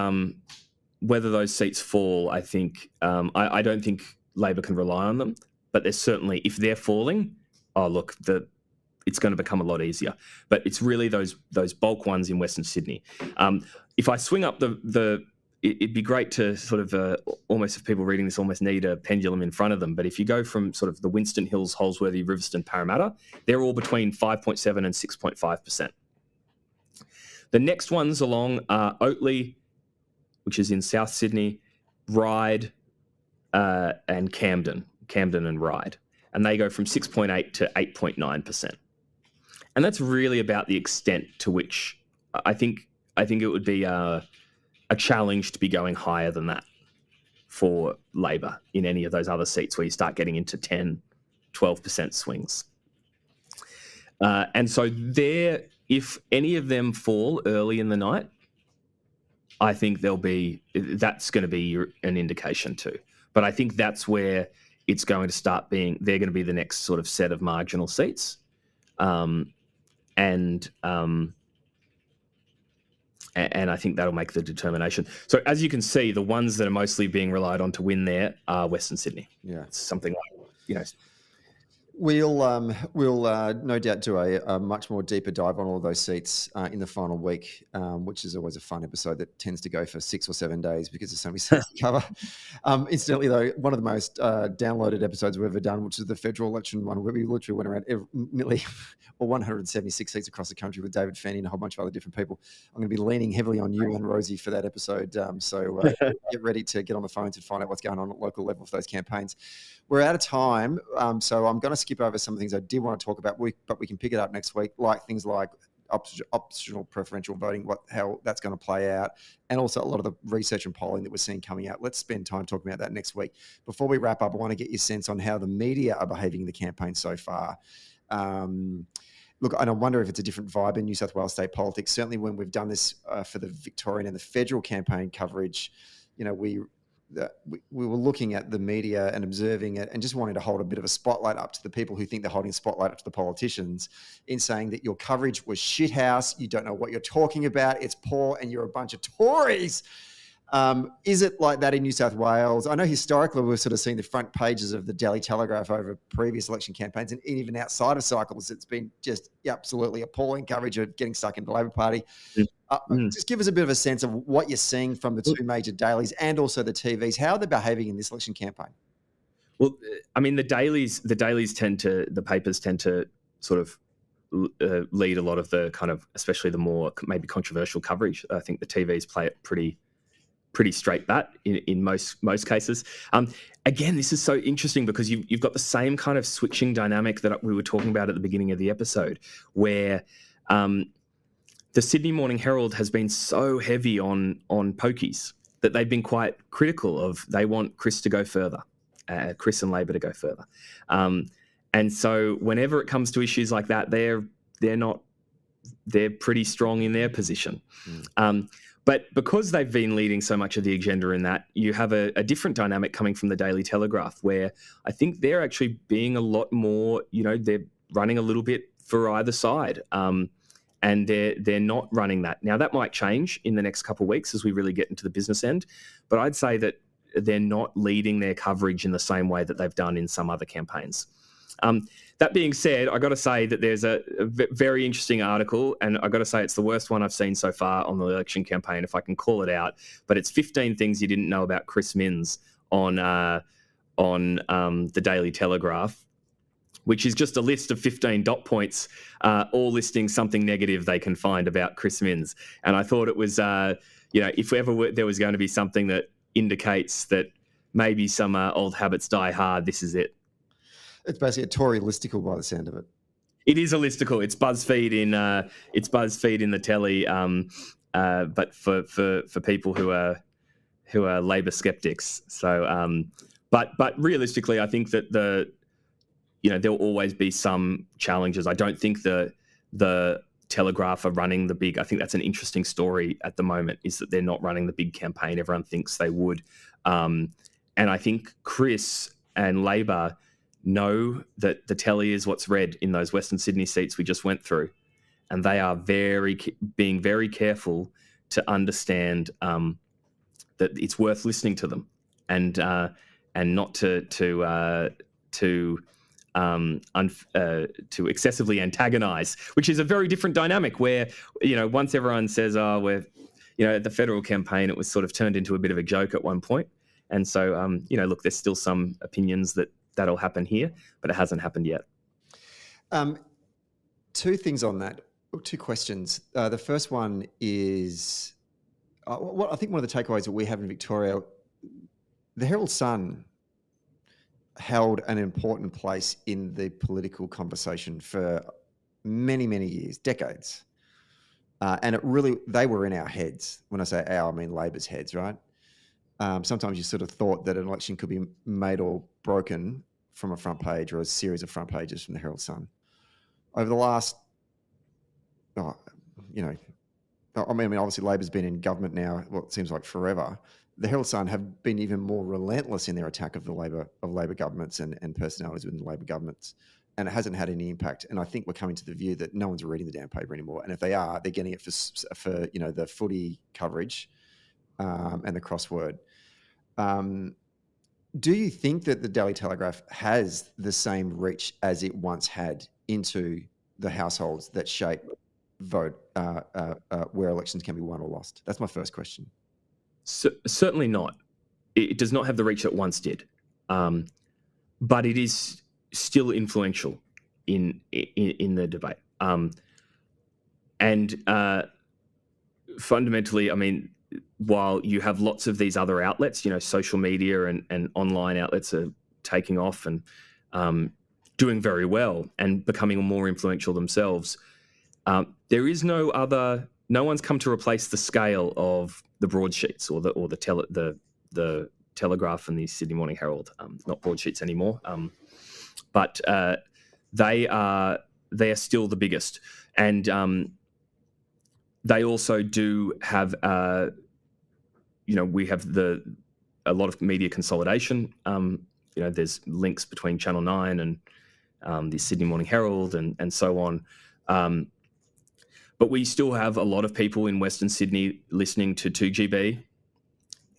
seats fall, I think I don't think Labor can rely on them. But there's certainly, if they're falling, it's going to become a lot easier. But it's really those bulk ones in Western Sydney. If I swing up it'd be great to sort of almost, if people reading this almost need a pendulum in front of them. But if you go from sort of the Winston Hills, Holsworthy, Riverstone, Parramatta, they're all between 5.7 and 6.5%. The next ones along are Oatley, which is in South Sydney, Ryde, and Camden and Ryde. And they go from 6.8 to 8.9%. And that's really about the extent to which I think it would be a challenge to be going higher than that for Labor in any of those other seats where you start getting into 10, 12% swings. And so if any of them fall early in the night, I think that's going to be an indication too. But I think that's where it's going to start being, they're going to be the next sort of set of marginal seats. And I think that'll make the determination. So as you can see, the ones that are mostly being relied on to win there are Western Sydney. Yeah. It's something like, We'll no doubt do a much more deeper dive on all of those seats in the final week, which is always a fun episode that tends to go for 6 or 7 days because there's so many seats to cover. Incidentally, though, one of the most downloaded episodes we've ever done, which is the federal election one, where we literally went around nearly 176 seats across the country with David Fanny and a whole bunch of other different people. I'm going to be leaning heavily on you and Rosie for that episode. So get ready to get on the phones and find out what's going on at local level for those campaigns. We're out of time, so I'm going to skip over some of the things I did want to talk about, but we can pick it up next week, like things like optional preferential voting, how that's going to play out, and also a lot of the research and polling that we're seeing coming out. Let's spend time talking about that next week. Before we wrap up, I want to get your sense on how the media are behaving in the campaign so far. Look, and I wonder if it's a different vibe in New South Wales state politics. Certainly when we've done this for the Victorian and the federal campaign coverage, we were looking at the media and observing it and just wanting to hold a bit of a spotlight up to the people who think they're holding a spotlight up to the politicians in saying that your coverage was shithouse, you don't know what you're talking about, it's poor, and you're a bunch of Tories. Is it like that in New South Wales? I know historically we've sort of seen the front pages of the Daily Telegraph over previous election campaigns, and even outside of cycles, it's been just absolutely appalling coverage of getting stuck in the Labor Party. Just give us a bit of a sense of what you're seeing from the two major dailies and also the TVs. How are they behaving in this election campaign? Well, I mean, the papers tend to sort of lead a lot of the kind of, especially the more maybe controversial coverage. I think the TVs play it pretty straight bat in most cases. Again, this is so interesting because you've got the same kind of switching dynamic that we were talking about at the beginning of the episode, where the Sydney Morning Herald has been so heavy on pokies that they've been quite critical of. They want Chris to go further, Chris and Labor to go further. And so whenever it comes to issues like that, they're pretty strong in their position. But because they've been leading so much of the agenda in that, you have a different dynamic coming from the Daily Telegraph, where I think they're actually being a lot more, they're running a little bit for either side. And they're not running that. Now, that might change in the next couple of weeks as we really get into the business end, but I'd say that they're not leading their coverage in the same way that they've done in some other campaigns. That being said, I got to say that there's a very interesting article, and I got to say it's the worst one I've seen so far on the election campaign, if I can call it out, but it's 15 things you didn't know about Chris Minns on on the Daily Telegraph, which is just a list of 15 dot points, all listing something negative they can find about Chris Minns. And I thought it was, if ever there was going to be something that indicates that maybe some old habits die hard, this is it. It's basically a Tory listicle by the sound of it. It is a listicle. It's BuzzFeed in the telly, but for people who are Labor skeptics. So, but realistically, I think that there'll always be some challenges. I don't think the Telegraph are running the big. I think that's an interesting story at the moment, is that they're not running the big campaign everyone thinks they would. And I think Chris and Labor know that the telly is what's read in those Western Sydney seats we just went through, and they are being very careful to understand that it's worth listening to them, and not to excessively antagonise, which is a very different dynamic. Where once everyone says, we're at the federal campaign, it was sort of turned into a bit of a joke at one point, and so look, there's still some opinions that'll happen here, but it hasn't happened yet. Two things on that, two questions. The first one is, what I think one of the takeaways that we have in Victoria, the Herald Sun held an important place in the political conversation for many, many years, decades. And they were in our heads. When I say our, I mean Labor's heads, right? Sometimes you sort of thought that an election could be made or broken from a front page or a series of front pages from the Herald Sun. Over the last, obviously Labor's been in government now, it seems like forever. The Herald Sun have been even more relentless in their attack of Labor governments and personalities within the Labor governments, and it hasn't had any impact. And I think we're coming to the view that no one's reading the damn paper anymore, and if they are, they're getting it for the footy coverage and the crossword. Do you think that the Daily Telegraph has the same reach as it once had into the households that shape vote where elections can be won or lost? That's my first question. Certainly not. It does not have the reach that once did, but it is still influential in the debate. And fundamentally, I mean, while you have lots of these other outlets, social media and online outlets are taking off and doing very well and becoming more influential themselves, there is no one's come to replace the scale of the broadsheets or the Telegraph and the Sydney Morning Herald. Not broadsheets anymore, but they are still the biggest, and they also do have we have a lot of media consolidation. There's links between Channel 9 and the Sydney Morning Herald and so on. But we still have a lot of people in Western Sydney listening to 2GB.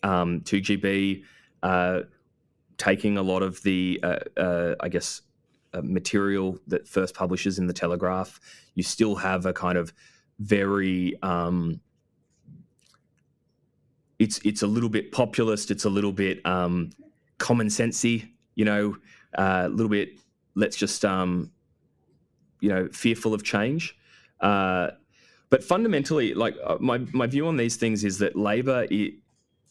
2GB taking a lot of the, material that first publishes in the Telegraph. You still have a kind of very, it's a little bit populist. It's a little bit common sensey. A little bit. Let's just fearful of change. But fundamentally, my view on these things is that Labor,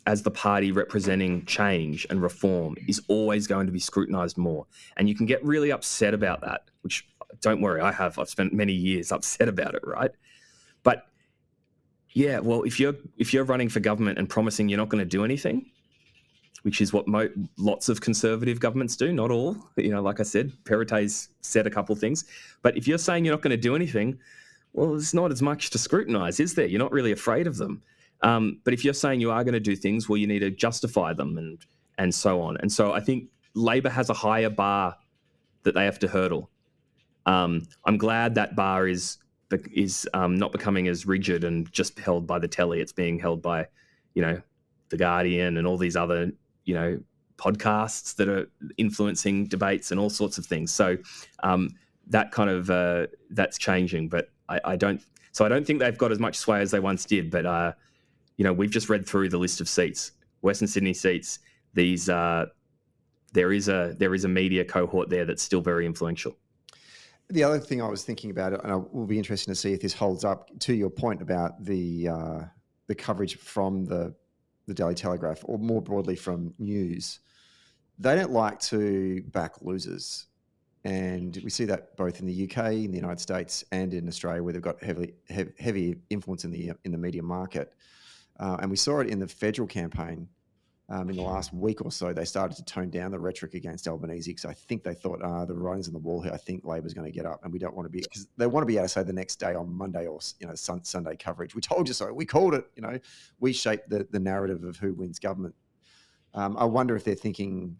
as the party representing change and reform, is always going to be scrutinised more. And you can get really upset about that, which, don't worry, I've spent many years upset about it, right? But yeah, well, if you're running for government and promising you're not going to do anything, which is what lots of Conservative governments do, not all. Like I said, Perrottet's said a couple of things. But if you're saying you're not going to do anything, well, there's not as much to scrutinise, is there? You're not really afraid of them. But if you're saying you are going to do things, well, you need to justify them and so on. And so I think Labor has a higher bar that they have to hurdle. I'm glad that bar is not becoming as rigid and just held by the telly. It's being held by, The Guardian and all these other, podcasts that are influencing debates and all sorts of things. So that kind of that's changing, but I don't think they've got as much sway as they once did. But we've just read through the list of seats, Western Sydney seats. These there is a media cohort there that's still very influential. The other thing I was thinking about, and it will be interesting to see if this holds up to your point about the coverage from the Daily Telegraph, or more broadly from news. They don't like to back losers. And we see that both in the UK, in the United States, and in Australia, where they've got heavy influence in the media market. And we saw it in the federal campaign in the last week or so. They started to tone down the rhetoric against Albanese, because I think they thought, the writing's on the wall here. I think Labor's going to get up, and we don't want to be, because they want to be able to say the next day on Monday, or Sunday coverage, we told you so, we called it. We shaped the narrative of who wins government. I wonder if they're thinking,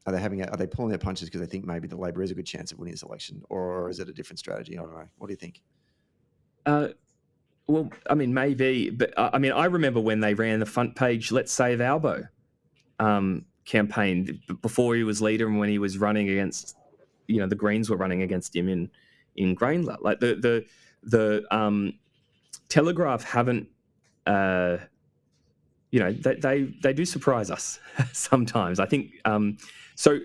are they pulling their punches because they think maybe the Labor is a good chance of winning this election, or is it a different strategy? I don't know. What do you think? Well, I mean, maybe, but I remember when they ran the front page "Let's Save Albo" campaign before he was leader, and when he was running against, the Greens were running against him in Grainler. Like the Telegraph haven't, they do surprise us sometimes. I think so.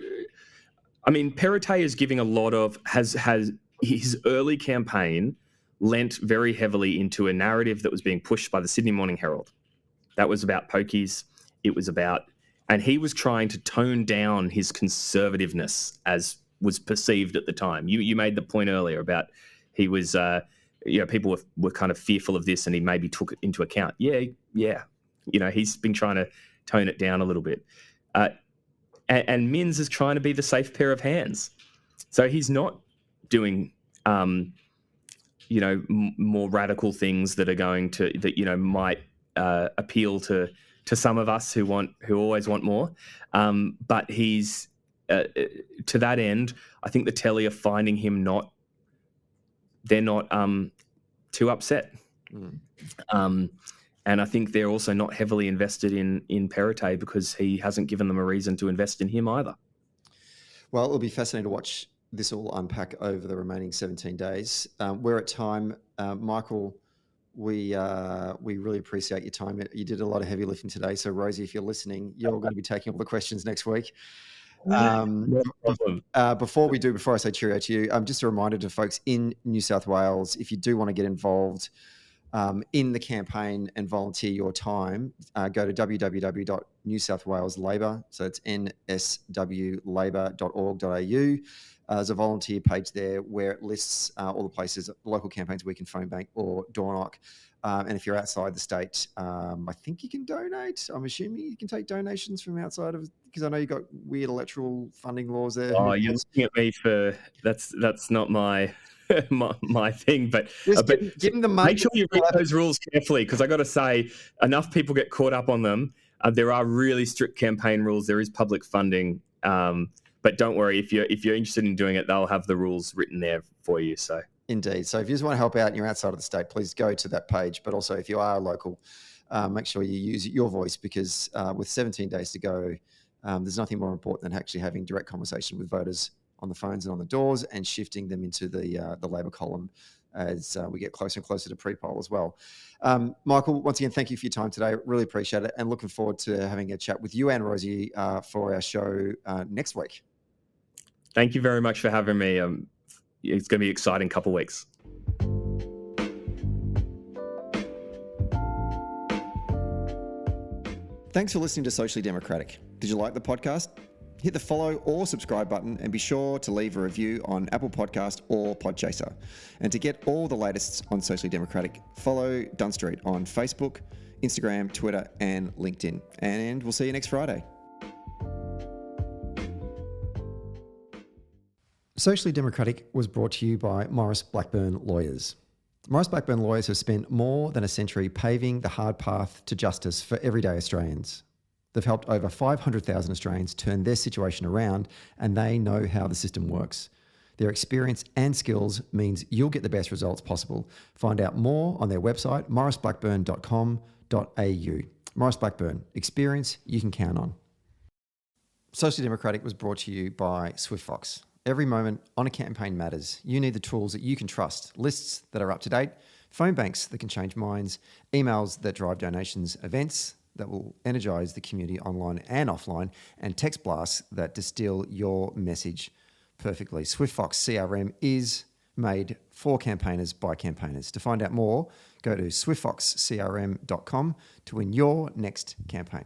I mean, Perrottet is giving a lot of has his early campaign lent very heavily into a narrative that was being pushed by the Sydney Morning Herald. That was about pokies. It was about, and he was trying to tone down his conservativeness as was perceived at the time. You made the point earlier about he was, people were kind of fearful of this, and he maybe took it into account. Yeah. He's been trying to tone it down a little bit. And Minns is trying to be the safe pair of hands. So he's not doing, more radical things that are going to, might appeal to some of us who always want more. But he's, to that end, I think the Telly are finding him they're not too upset. And I think they're also not heavily invested in Perrottet, because he hasn't given them a reason to invest in him either. Well, it'll be fascinating to watch this all unpack over the remaining 17 days. We're at time. Michael, we really appreciate your time. You did a lot of heavy lifting today. So, Rosie, if you're listening, you're going to be taking all the questions next week. No problem. Before I say cheerio to you, just a reminder to folks in New South Wales, if you do want to get involved in the campaign and volunteer your time, go to www.newsouthwaleslabor, so it's nswlabor.org.au. There's a volunteer page there where it lists all the places, local campaigns we can phone bank or door knock. And if you're outside the state, I think you can donate. I'm assuming you can take donations from outside of, because I know you've got weird electoral funding laws there. Oh, you're looking at me for that's not my my thing, but give them the money. Make sure you read those rules carefully, because I got to say, enough people get caught up on them. There are really strict campaign rules. There is public funding, but don't worry, if you're interested in doing it, they'll have the rules written there for you. So indeed. So if you just want to help out and you're outside of the state, please go to that page. But also, if you are local, make sure you use your voice, because with 17 days to go, there's nothing more important than actually having direct conversation with voters on the phones and on the doors, and shifting them into the Labor column as we get closer and closer to pre-poll as well. Michael, once again, thank you for your time today. Really appreciate it, and looking forward to having a chat with you and Rosie for our show next week. Thank you very much for having me. It's going to be an exciting couple of weeks. Thanks for listening to Socially Democratic. Did you like the podcast? Hit the follow or subscribe button, and be sure to leave a review on Apple Podcast or Podchaser. And to get all the latest on Socially Democratic, follow Dunn Street on Facebook, Instagram, Twitter, and LinkedIn. And we'll see you next Friday. Socially Democratic was brought to you by Maurice Blackburn Lawyers. Maurice Blackburn Lawyers have spent more than a century paving the hard path to justice for everyday Australians. They've helped over 500,000 Australians turn their situation around, and they know how the system works. Their experience and skills means you'll get the best results possible. Find out more on their website, mauriceblackburn.com.au. Maurice Blackburn, experience you can count on. Socially Democratic was brought to you by SwiftFox. Every moment on a campaign matters. You need the tools that you can trust, lists that are up to date, phone banks that can change minds, emails that drive donations, events that will energize the community online and offline, and text blasts that distill your message perfectly. SwiftFox CRM is made for campaigners by campaigners. To find out more, go to swiftfoxcrm.com to win your next campaign.